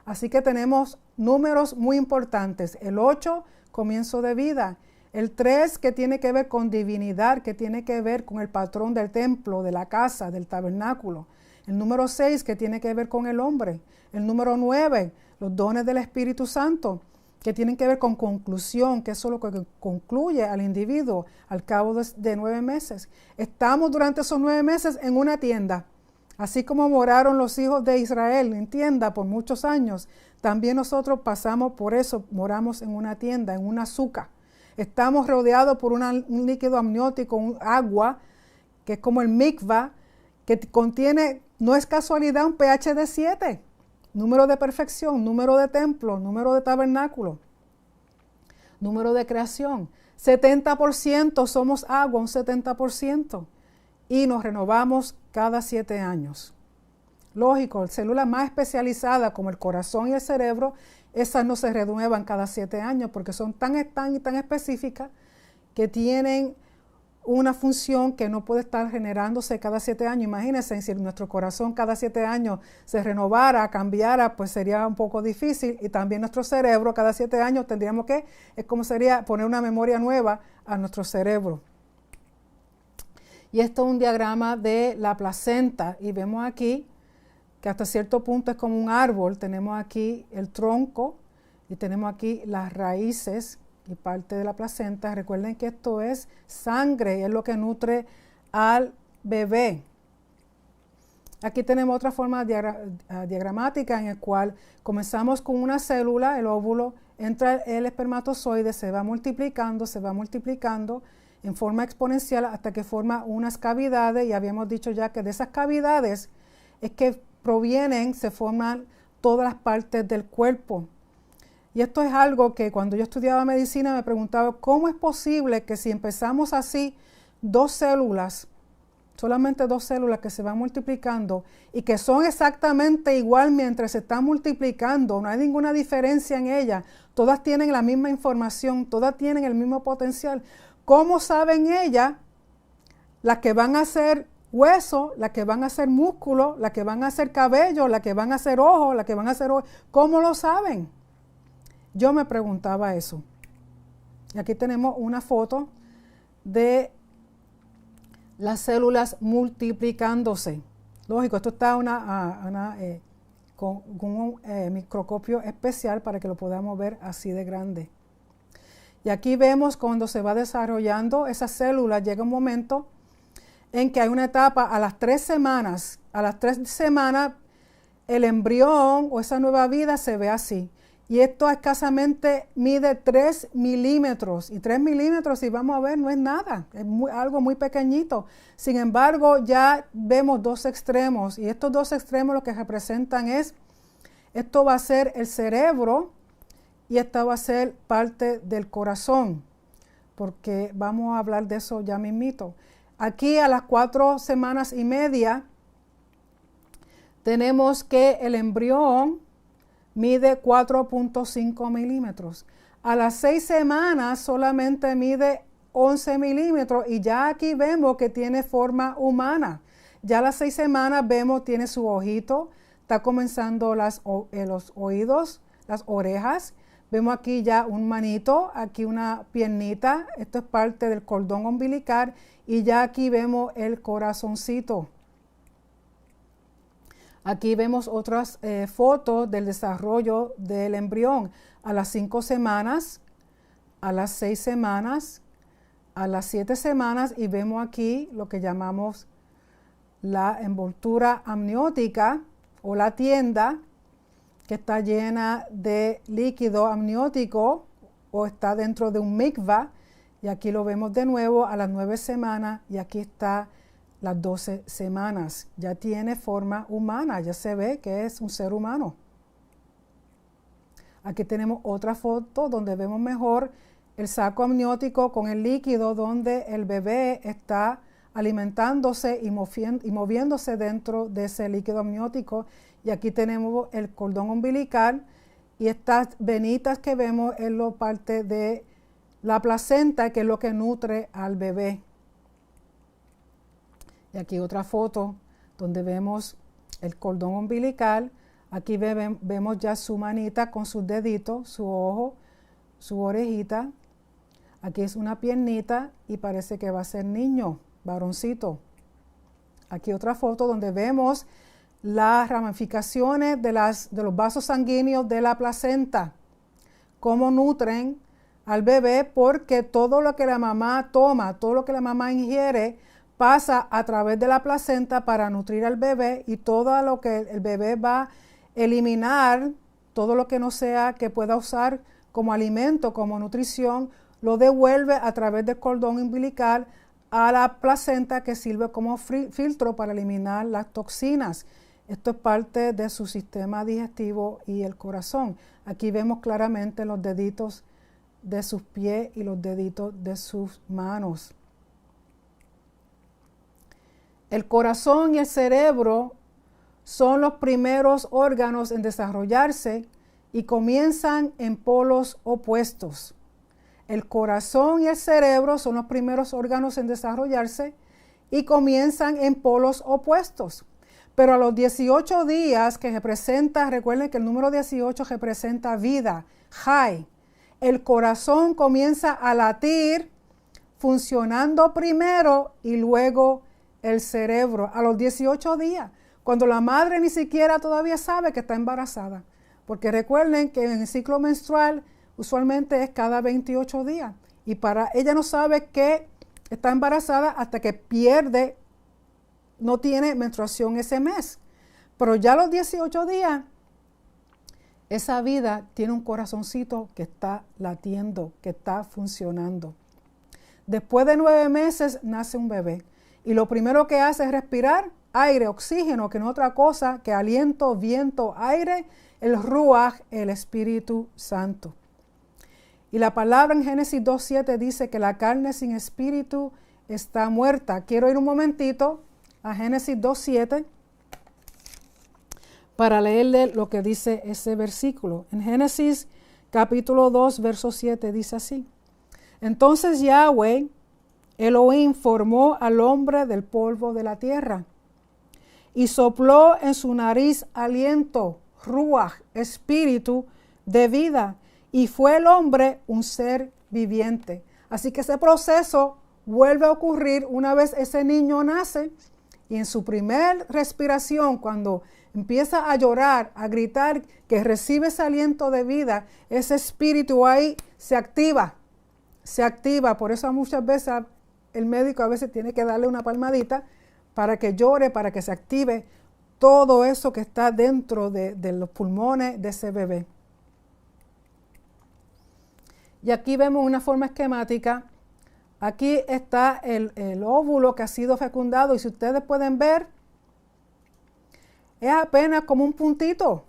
Así que tenemos números muy importantes. El 8, comienzo de vida. El 3, que tiene que ver con divinidad, que tiene que ver con el patrón del templo, de la casa, del tabernáculo. El número 6, que tiene que ver con el hombre. El número 9, los dones del Espíritu Santo, que tienen que ver con conclusión, que eso es lo que concluye al individuo al cabo de 9 meses. Estamos durante esos 9 meses en una tienda. Así como moraron los hijos de Israel en tienda por muchos años, también nosotros pasamos por eso, moramos en una tienda, en una azúcar. Estamos rodeados por un líquido amniótico, un agua, que es como el mikvah, que contiene, no es casualidad, un pH de 7, número de perfección, número de templo, número de tabernáculo, número de creación. 70% somos agua, un 70%, y nos renovamos cada 7 años. Lógico, células más especializadas como el corazón y el cerebro, esas no se renuevan cada 7 años porque son tan específicas que tienen una función que no puede estar generándose cada 7 años. Imagínense, si nuestro corazón cada 7 años se renovara, cambiara, pues sería un poco difícil. Y también nuestro cerebro cada 7 años tendríamos que, es como sería poner una memoria nueva a nuestro cerebro. Y esto es un diagrama de la placenta y vemos aquí que hasta cierto punto es como un árbol. Tenemos aquí el tronco y tenemos aquí las raíces y parte de la placenta. Recuerden que esto es sangre, es lo que nutre al bebé. Aquí tenemos otra forma diagramática en el cual comenzamos con una célula, el óvulo, entra el espermatozoide, se va multiplicando en forma exponencial hasta que forma unas cavidades, y habíamos dicho ya que de esas cavidades es que se forman todas las partes del cuerpo. Y esto es algo que cuando yo estudiaba medicina me preguntaba, ¿cómo es posible que si empezamos así, solamente dos células que se van multiplicando y que son exactamente igual mientras se están multiplicando, no hay ninguna diferencia en ellas, todas tienen la misma información, todas tienen el mismo potencial? ¿Cómo saben ellas las que van a ser hueso, las que van a ser músculo, las que van a ser cabello, las que van a ser ojos, las que van a ser ojo? ¿Cómo lo saben? Yo me preguntaba eso. Y aquí tenemos una foto de las células multiplicándose. Lógico, esto está con un microscopio especial para que lo podamos ver así de grande. Y aquí vemos cuando se va desarrollando esa célula, llega un momento en que hay una etapa a las 3 semanas. A las 3 semanas el embrión o esa nueva vida se ve así. Y esto escasamente mide 3 milímetros. Y 3 milímetros, si vamos a ver, no es nada. Es algo muy pequeñito. Sin embargo, ya vemos dos extremos. Y estos dos extremos lo que representan esto va a ser el cerebro y esta va a ser parte del corazón. Porque vamos a hablar de eso ya mismito. Aquí a las 4 semanas y media tenemos que el embrión mide 4.5 milímetros. A las 6 semanas solamente mide 11 milímetros y ya aquí vemos que tiene forma humana. Ya a las 6 semanas vemos tiene su ojito, está comenzando los oídos, las orejas. Vemos aquí ya un manito, aquí una piernita, esto es parte del cordón umbilical y ya aquí vemos el corazoncito. Aquí vemos otras fotos del desarrollo del embrión a las 5 semanas, a las 6 semanas, a las 7 semanas y vemos aquí lo que llamamos la envoltura amniótica o la tienda que está llena de líquido amniótico o está dentro de un mikvah y aquí lo vemos de nuevo a las 9 semanas y aquí está las 12 semanas. Ya tiene forma humana, ya se ve que es un ser humano. Aquí tenemos otra foto donde vemos mejor el saco amniótico con el líquido donde el bebé está alimentándose y moviéndose dentro de ese líquido amniótico. Y aquí tenemos el cordón umbilical y estas venitas que vemos es lo parte de la placenta, que es lo que nutre al bebé. Y aquí otra foto donde vemos el cordón umbilical. Aquí vemos ya su manita con sus deditos, su ojo, su orejita. Aquí es una piernita y parece que va a ser niño, varoncito. Aquí otra foto donde vemos las ramificaciones de los vasos sanguíneos de la placenta. Cómo nutren al bebé, porque todo lo que la mamá toma, todo lo que la mamá ingiere, pasa a través de la placenta para nutrir al bebé y todo lo que el bebé va a eliminar, todo lo que no sea que pueda usar como alimento, como nutrición, lo devuelve a través del cordón umbilical a la placenta que sirve como filtro para eliminar las toxinas. Esto es parte de su sistema digestivo y el corazón. Aquí vemos claramente los deditos de sus pies y los deditos de sus manos. El corazón y el cerebro son los primeros órganos en desarrollarse y comienzan en polos opuestos. El corazón y el cerebro son los primeros órganos en desarrollarse y comienzan en polos opuestos. Pero a los 18 días que representa, recuerden que el número 18 representa vida, Jai. El corazón comienza a latir funcionando primero y luego el cerebro a los 18 días, cuando la madre ni siquiera todavía sabe que está embarazada. Porque recuerden que en el ciclo menstrual usualmente es cada 28 días. Y ella no sabe que está embarazada hasta que no tiene menstruación ese mes. Pero ya a los 18 días, esa vida tiene un corazoncito que está latiendo, que está funcionando. Después de 9 meses nace un bebé y lo primero que hace es respirar aire, oxígeno, que no es otra cosa que aliento, viento, aire, el Ruach, el Espíritu Santo. Y la palabra en Génesis 2:7 dice que la carne sin espíritu está muerta. Quiero ir un momentito a Génesis 2:7 para leerle lo que dice ese versículo. En Génesis capítulo 2, verso 7 dice así: Entonces Yahweh, Elohim, formó al hombre del polvo de la tierra y sopló en su nariz aliento, ruach, espíritu de vida, y fue el hombre un ser viviente. Así que ese proceso vuelve a ocurrir una vez ese niño nace, y en su primer respiración, cuando empieza a llorar, a gritar que recibe ese aliento de vida, ese espíritu ahí se activa. Por eso muchas veces el médico a veces tiene que darle una palmadita para que llore, para que se active todo eso que está dentro de los pulmones de ese bebé. Y aquí vemos una forma esquemática. Aquí está el óvulo que ha sido fecundado y si ustedes pueden ver, es apenas como un puntito,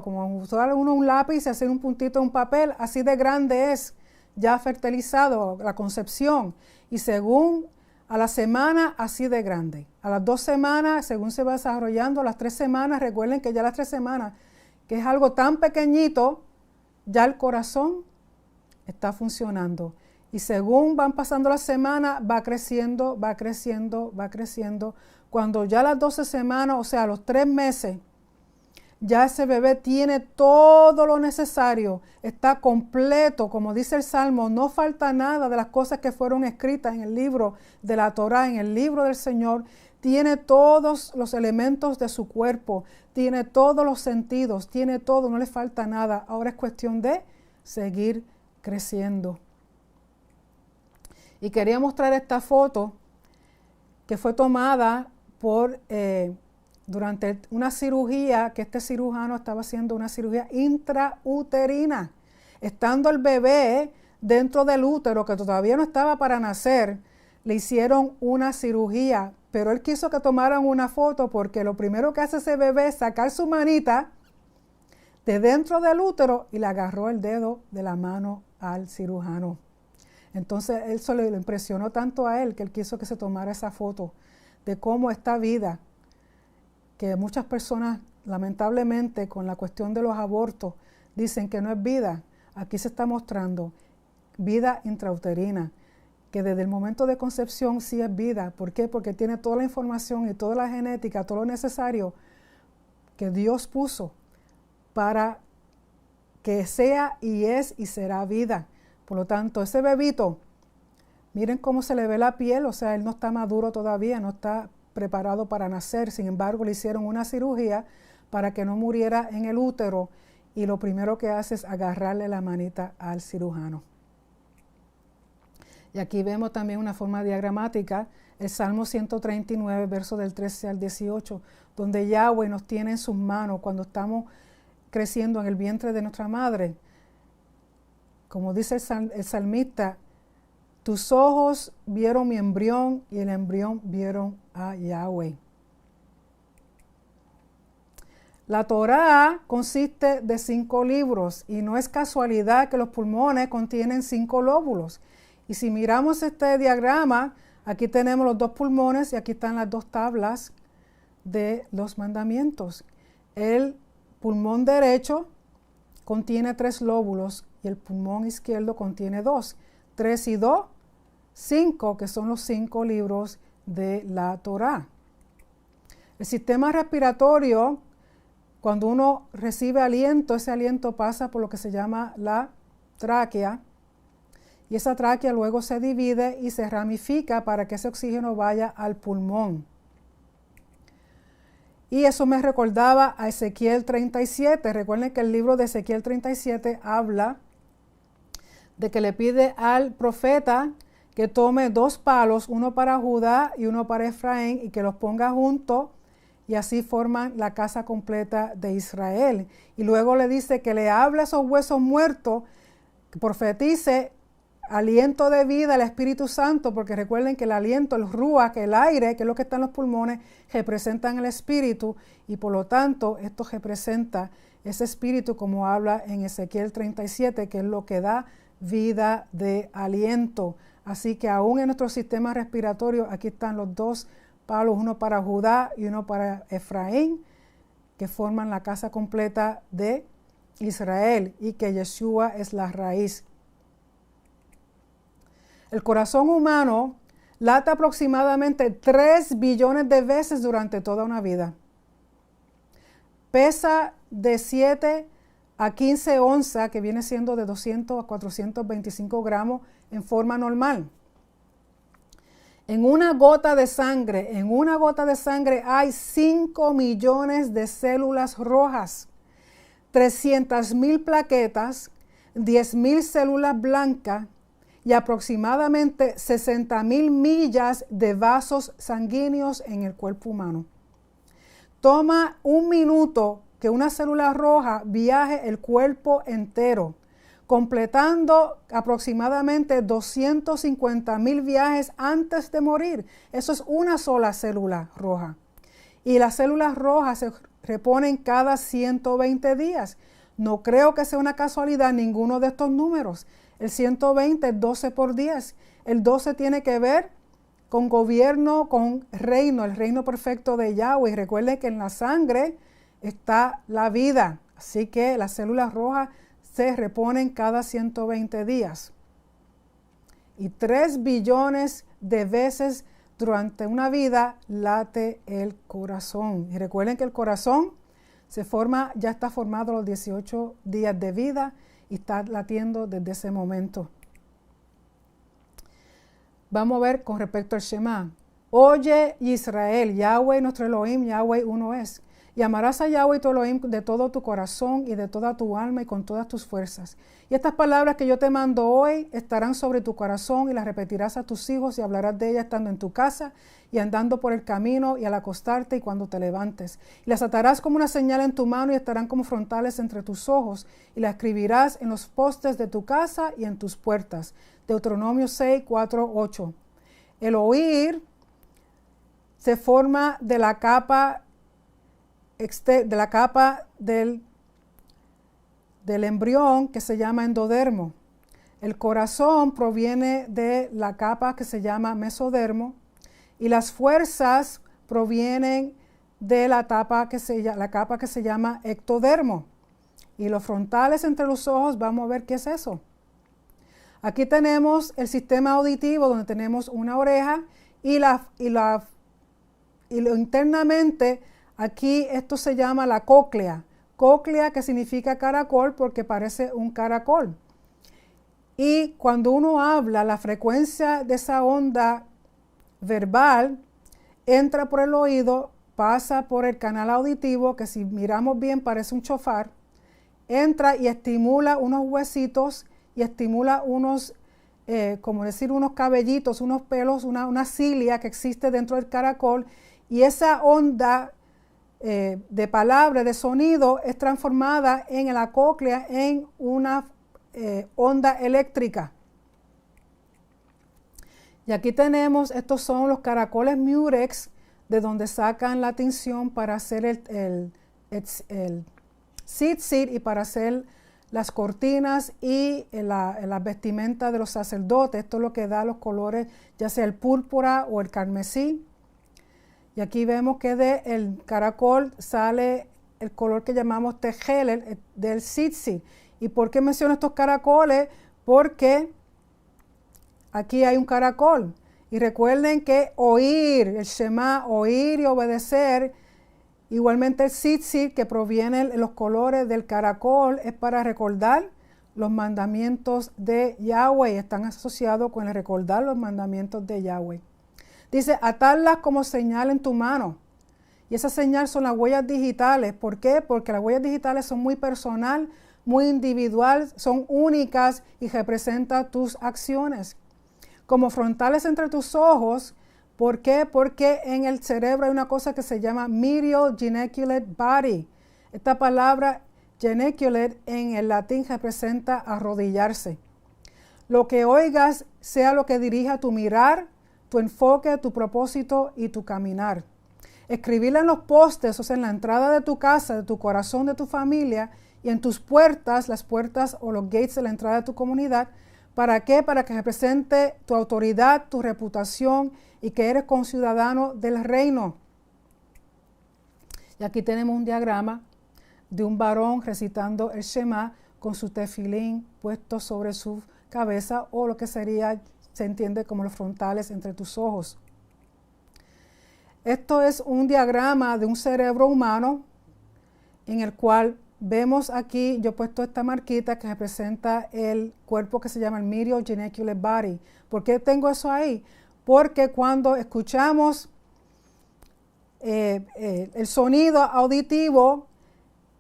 como usar uno un lápiz y hacer un puntito en un papel, así de grande es, ya fertilizado, la concepción. Y según a la semana, así de grande. A las 2 semanas, según se va desarrollando, a las 3 semanas, recuerden que ya a las 3 semanas, que es algo tan pequeñito, ya el corazón está funcionando. Y según van pasando las semanas, va creciendo. Cuando ya a las 12 semanas, o sea, a los 3 meses, ya ese bebé tiene todo lo necesario, está completo, como dice el Salmo, no falta nada de las cosas que fueron escritas en el libro de la Torá, en el libro del Señor. Tiene todos los elementos de su cuerpo, tiene todos los sentidos, tiene todo, no le falta nada. Ahora es cuestión de seguir creciendo. Y quería mostrar esta foto que fue tomada durante una cirugía, que este cirujano estaba haciendo una cirugía intrauterina. Estando el bebé dentro del útero, que todavía no estaba para nacer, le hicieron una cirugía, pero él quiso que tomaran una foto porque lo primero que hace ese bebé es sacar su manita de dentro del útero y le agarró el dedo de la mano al cirujano. Entonces eso le impresionó tanto a él que él quiso que se tomara esa foto de cómo esta vida, que muchas personas lamentablemente con la cuestión de los abortos dicen que no es vida. Aquí se está mostrando vida intrauterina, que desde el momento de concepción sí es vida. ¿Por qué? Porque tiene toda la información y toda la genética, todo lo necesario que Dios puso para que sea y es y será vida. Por lo tanto, ese bebito, miren cómo se le ve la piel, o sea, él no está maduro todavía, no está preparado para nacer. Sin embargo, le hicieron una cirugía para que no muriera en el útero y lo primero que hace es agarrarle la manita al cirujano. Y aquí vemos también una forma diagramática, el Salmo 139, versos del 13 al 18, donde Yahweh nos tiene en sus manos cuando estamos creciendo en el vientre de nuestra madre. Como dice el salmista, tus ojos vieron mi embrión y el embrión vieron a Yahweh. La Torá consiste de 5 libros y no es casualidad que los pulmones contienen 5 lóbulos. Y si miramos este diagrama, aquí tenemos los 2 pulmones y aquí están las 2 tablas de los mandamientos. El pulmón derecho contiene 3 lóbulos y el pulmón izquierdo contiene 2. 3 y 2, 5, que son los 5 libros de la Torá. El sistema respiratorio, cuando uno recibe aliento, ese aliento pasa por lo que se llama la tráquea, y esa tráquea luego se divide y se ramifica para que ese oxígeno vaya al pulmón. Y eso me recordaba a Ezequiel 37. Recuerden que el libro de Ezequiel 37 habla de que le pide al profeta que tome 2 palos, uno para Judá y uno para Efraín, y que los ponga juntos y así forman la casa completa de Israel. Y luego le dice que le hable a esos huesos muertos, que profetice aliento de vida al Espíritu Santo, porque recuerden que el aliento, el ruach, el aire, que es lo que está en los pulmones, representan el Espíritu, y por lo tanto esto representa ese Espíritu como habla en Ezequiel 37, que es lo que da vida de aliento. Así que aún en nuestro sistema respiratorio, aquí están los dos palos, uno para Judá y uno para Efraín, que forman la casa completa de Israel, y que Yeshua es la raíz. El corazón humano late aproximadamente 3 billones de veces durante toda una vida. Pesa de 7 a 15 onzas, que viene siendo de 200 a 425 gramos en forma normal. En una gota de sangre hay 5 millones de células rojas, 300,000 plaquetas, 10,000 células blancas, y aproximadamente 60,000 millas de vasos sanguíneos en el cuerpo humano. Toma 1 minuto que una célula roja viaje el cuerpo entero, completando aproximadamente 250,000 viajes antes de morir. Eso es una sola célula roja. Y las células rojas se reponen cada 120 días. No creo que sea una casualidad ninguno de estos números. El 120 es 12 por 10. El 12 tiene que ver con gobierno, con reino, el reino perfecto de Yahweh. Y recuerden que en la sangre está la vida. Así que las células rojas se reponen cada 120 días. Y 3 billones de veces durante una vida late el corazón. Y recuerden que el corazón ya está formado a los 18 días de vida, y está latiendo desde ese momento. Vamos a ver con respecto al Shema. Oye Israel, Yahweh nuestro Elohim, Yahweh uno es. Y amarás a Yahweh tu Elohim de todo tu corazón y de toda tu alma y con todas tus fuerzas. Y estas palabras que yo te mando hoy estarán sobre tu corazón, y las repetirás a tus hijos, y hablarás de ellas estando en tu casa y andando por el camino y al acostarte y cuando te levantes. Y las atarás como una señal en tu mano y estarán como frontales entre tus ojos, y las escribirás en los postes de tu casa y en tus puertas. Deuteronomio 6, 4, 8. El oír se forma de la capa del embrión, que se llama endodermo. El corazón proviene de la capa que se llama mesodermo, y las fuerzas provienen de la capa que se llama ectodermo. Y los frontales entre los ojos, vamos a ver qué es eso. Aquí tenemos el sistema auditivo, donde tenemos una oreja, y lo internamente, aquí esto se llama la cóclea. Cóclea, que significa caracol, porque parece un caracol. Y cuando uno habla, la frecuencia de esa onda verbal entra por el oído, pasa por el canal auditivo, que si miramos bien parece un chofar, entra y estimula unos huesitos, y estimula unos cabellitos, unos pelos, una cilia que existe dentro del caracol, y esa onda de palabra, de sonido, es transformada en la cóclea en una onda eléctrica. Y aquí tenemos, estos son los caracoles Murex, de donde sacan la tinción para hacer el tzitzit y para hacer las cortinas y las vestimentas de los sacerdotes. Esto es lo que da los colores, ya sea el púrpura o el carmesí. Y aquí vemos que del caracol sale el color que llamamos tejel, del tzitzit. ¿Y por qué menciono estos caracoles? Porque aquí hay un caracol. Y recuerden que oír, el Shema, oír y obedecer, igualmente el tzitzit, que proviene de los colores del caracol, es para recordar los mandamientos de Yahweh. Están asociados con el recordar los mandamientos de Yahweh. Dice, atarlas como señal en tu mano. Y esa señal son las huellas digitales. ¿Por qué? Porque las huellas digitales son muy personal, muy individual, son únicas y representan tus acciones. Como frontales entre tus ojos, ¿Por qué? Porque en el cerebro hay una cosa que se llama medial geniculate body. Esta palabra geniculate en el latín representa arrodillarse. Lo que oigas sea lo que dirija tu mirar, tu enfoque, tu propósito y tu caminar. Escribirla en los postes, o sea, en la entrada de tu casa, de tu corazón, de tu familia, y en tus puertas, las puertas o los gates de la entrada de tu comunidad. ¿Para qué? Para que represente tu autoridad, tu reputación y que eres conciudadano del reino. Y aquí tenemos un diagrama de un varón recitando el Shema con su tefilín puesto sobre su cabeza, o lo que sería, se entiende como los frontales entre tus ojos. Esto es un diagrama de un cerebro humano en el cual vemos aquí, yo he puesto esta marquita que representa el cuerpo que se llama el medial geniculate body. ¿Por qué tengo eso ahí? Porque cuando escuchamos el sonido auditivo,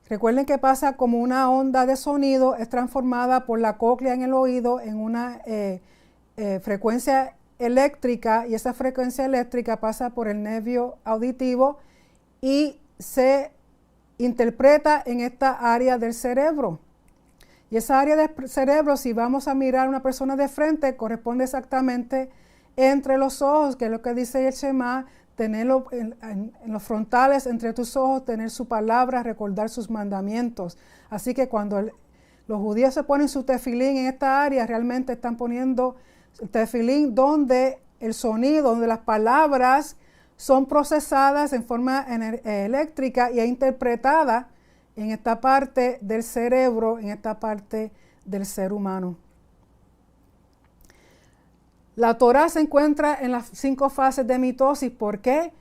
recuerden que pasa como una onda de sonido, es transformada por la cóclea en el oído en una frecuencia eléctrica, y esa frecuencia eléctrica pasa por el nervio auditivo y se interpreta en esta área del cerebro. Y esa área del cerebro, si vamos a mirar a una persona de frente, corresponde exactamente entre los ojos, que es lo que dice el Shema, tenerlo en los frontales entre tus ojos, tener su palabra, recordar sus mandamientos. Así que cuando los judíos se ponen su tefilín en esta área, realmente están poniendo el tefilín donde el sonido, donde las palabras son procesadas en forma eléctrica y interpretadas en esta parte del cerebro, en esta parte del ser humano. La Torah se encuentra en las 5 fases de mitosis. ¿Por qué?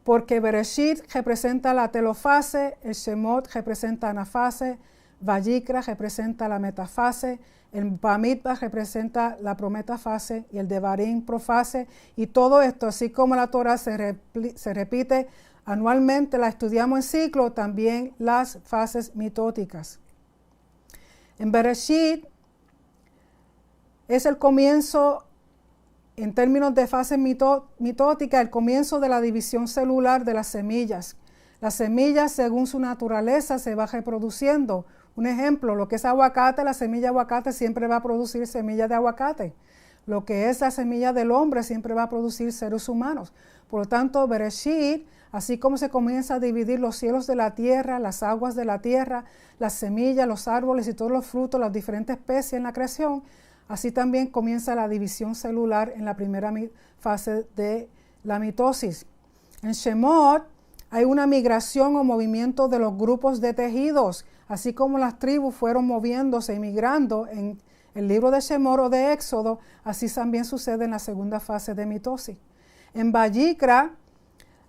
Porque Bereshit representa la telofase, el Shemot representa la anafase, Vayikra representa la metafase, el Bamidbar representa la prometafase y el Devarim profase. Y todo esto, así como la Torah se repite anualmente, la estudiamos en ciclo, también las fases mitóticas. En Bereshit es el comienzo, en términos de fase mitótica, el comienzo de la división celular de las semillas. Las semillas, según su naturaleza, se va reproduciendo. Un ejemplo, lo que es aguacate, la semilla de aguacate siempre va a producir semillas de aguacate. Lo que es la semilla del hombre siempre va a producir seres humanos. Por lo tanto, Bereshit, así como se comienza a dividir los cielos de la tierra, las aguas de la tierra, las semillas, los árboles y todos los frutos, las diferentes especies en la creación, así también comienza la división celular en la primera fase de la mitosis. En Shemot hay una migración o movimiento de los grupos de tejidos, así como las tribus fueron moviéndose y migrando en el libro de Shemot o de Éxodo, así también sucede en la segunda fase de mitosis. En Vayikra,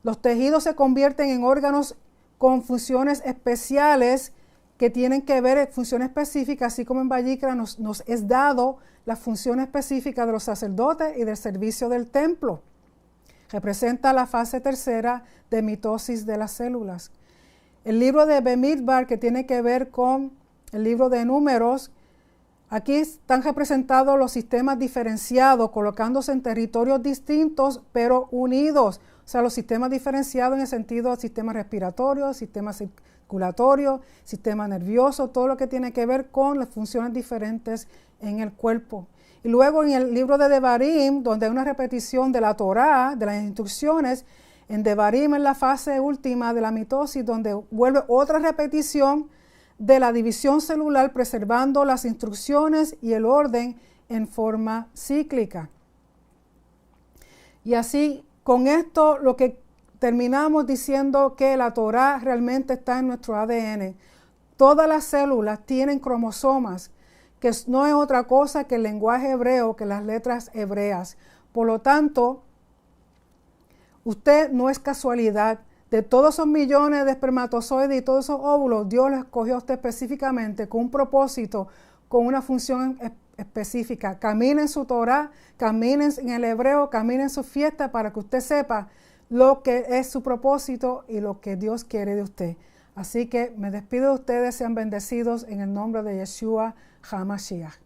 los tejidos se convierten en órganos con funciones especiales que tienen que ver funciones específicas, así como en Vayikra nos es dado la función específica de los sacerdotes y del servicio del templo. Representa la fase tercera de mitosis de las células. El libro de Bamidbar, que tiene que ver con el libro de Números, aquí están representados los sistemas diferenciados, colocándose en territorios distintos, pero unidos. O sea, los sistemas diferenciados en el sentido del sistema respiratorio, sistema circulatorio, sistema nervioso, todo lo que tiene que ver con las funciones diferentes en el cuerpo. Y luego en el libro de Devarim, donde hay una repetición de la Torá, de las instrucciones, en Devarim es la fase última de la mitosis, donde vuelve otra repetición de la división celular, preservando las instrucciones y el orden en forma cíclica. Y así, con esto, lo que terminamos diciendo que la Torá realmente está en nuestro ADN. Todas las células tienen cromosomas, que no es otra cosa que el lenguaje hebreo, que las letras hebreas. Por lo tanto, usted no es casualidad. De todos esos millones de espermatozoides y todos esos óvulos, Dios los escogió a usted específicamente con un propósito, con una función específica. Camine en su Torah, camine en el hebreo, camine en su fiesta para que usted sepa lo que es su propósito y lo que Dios quiere de usted. Así que me despido de ustedes, sean bendecidos en el nombre de Yeshua HaMashiach.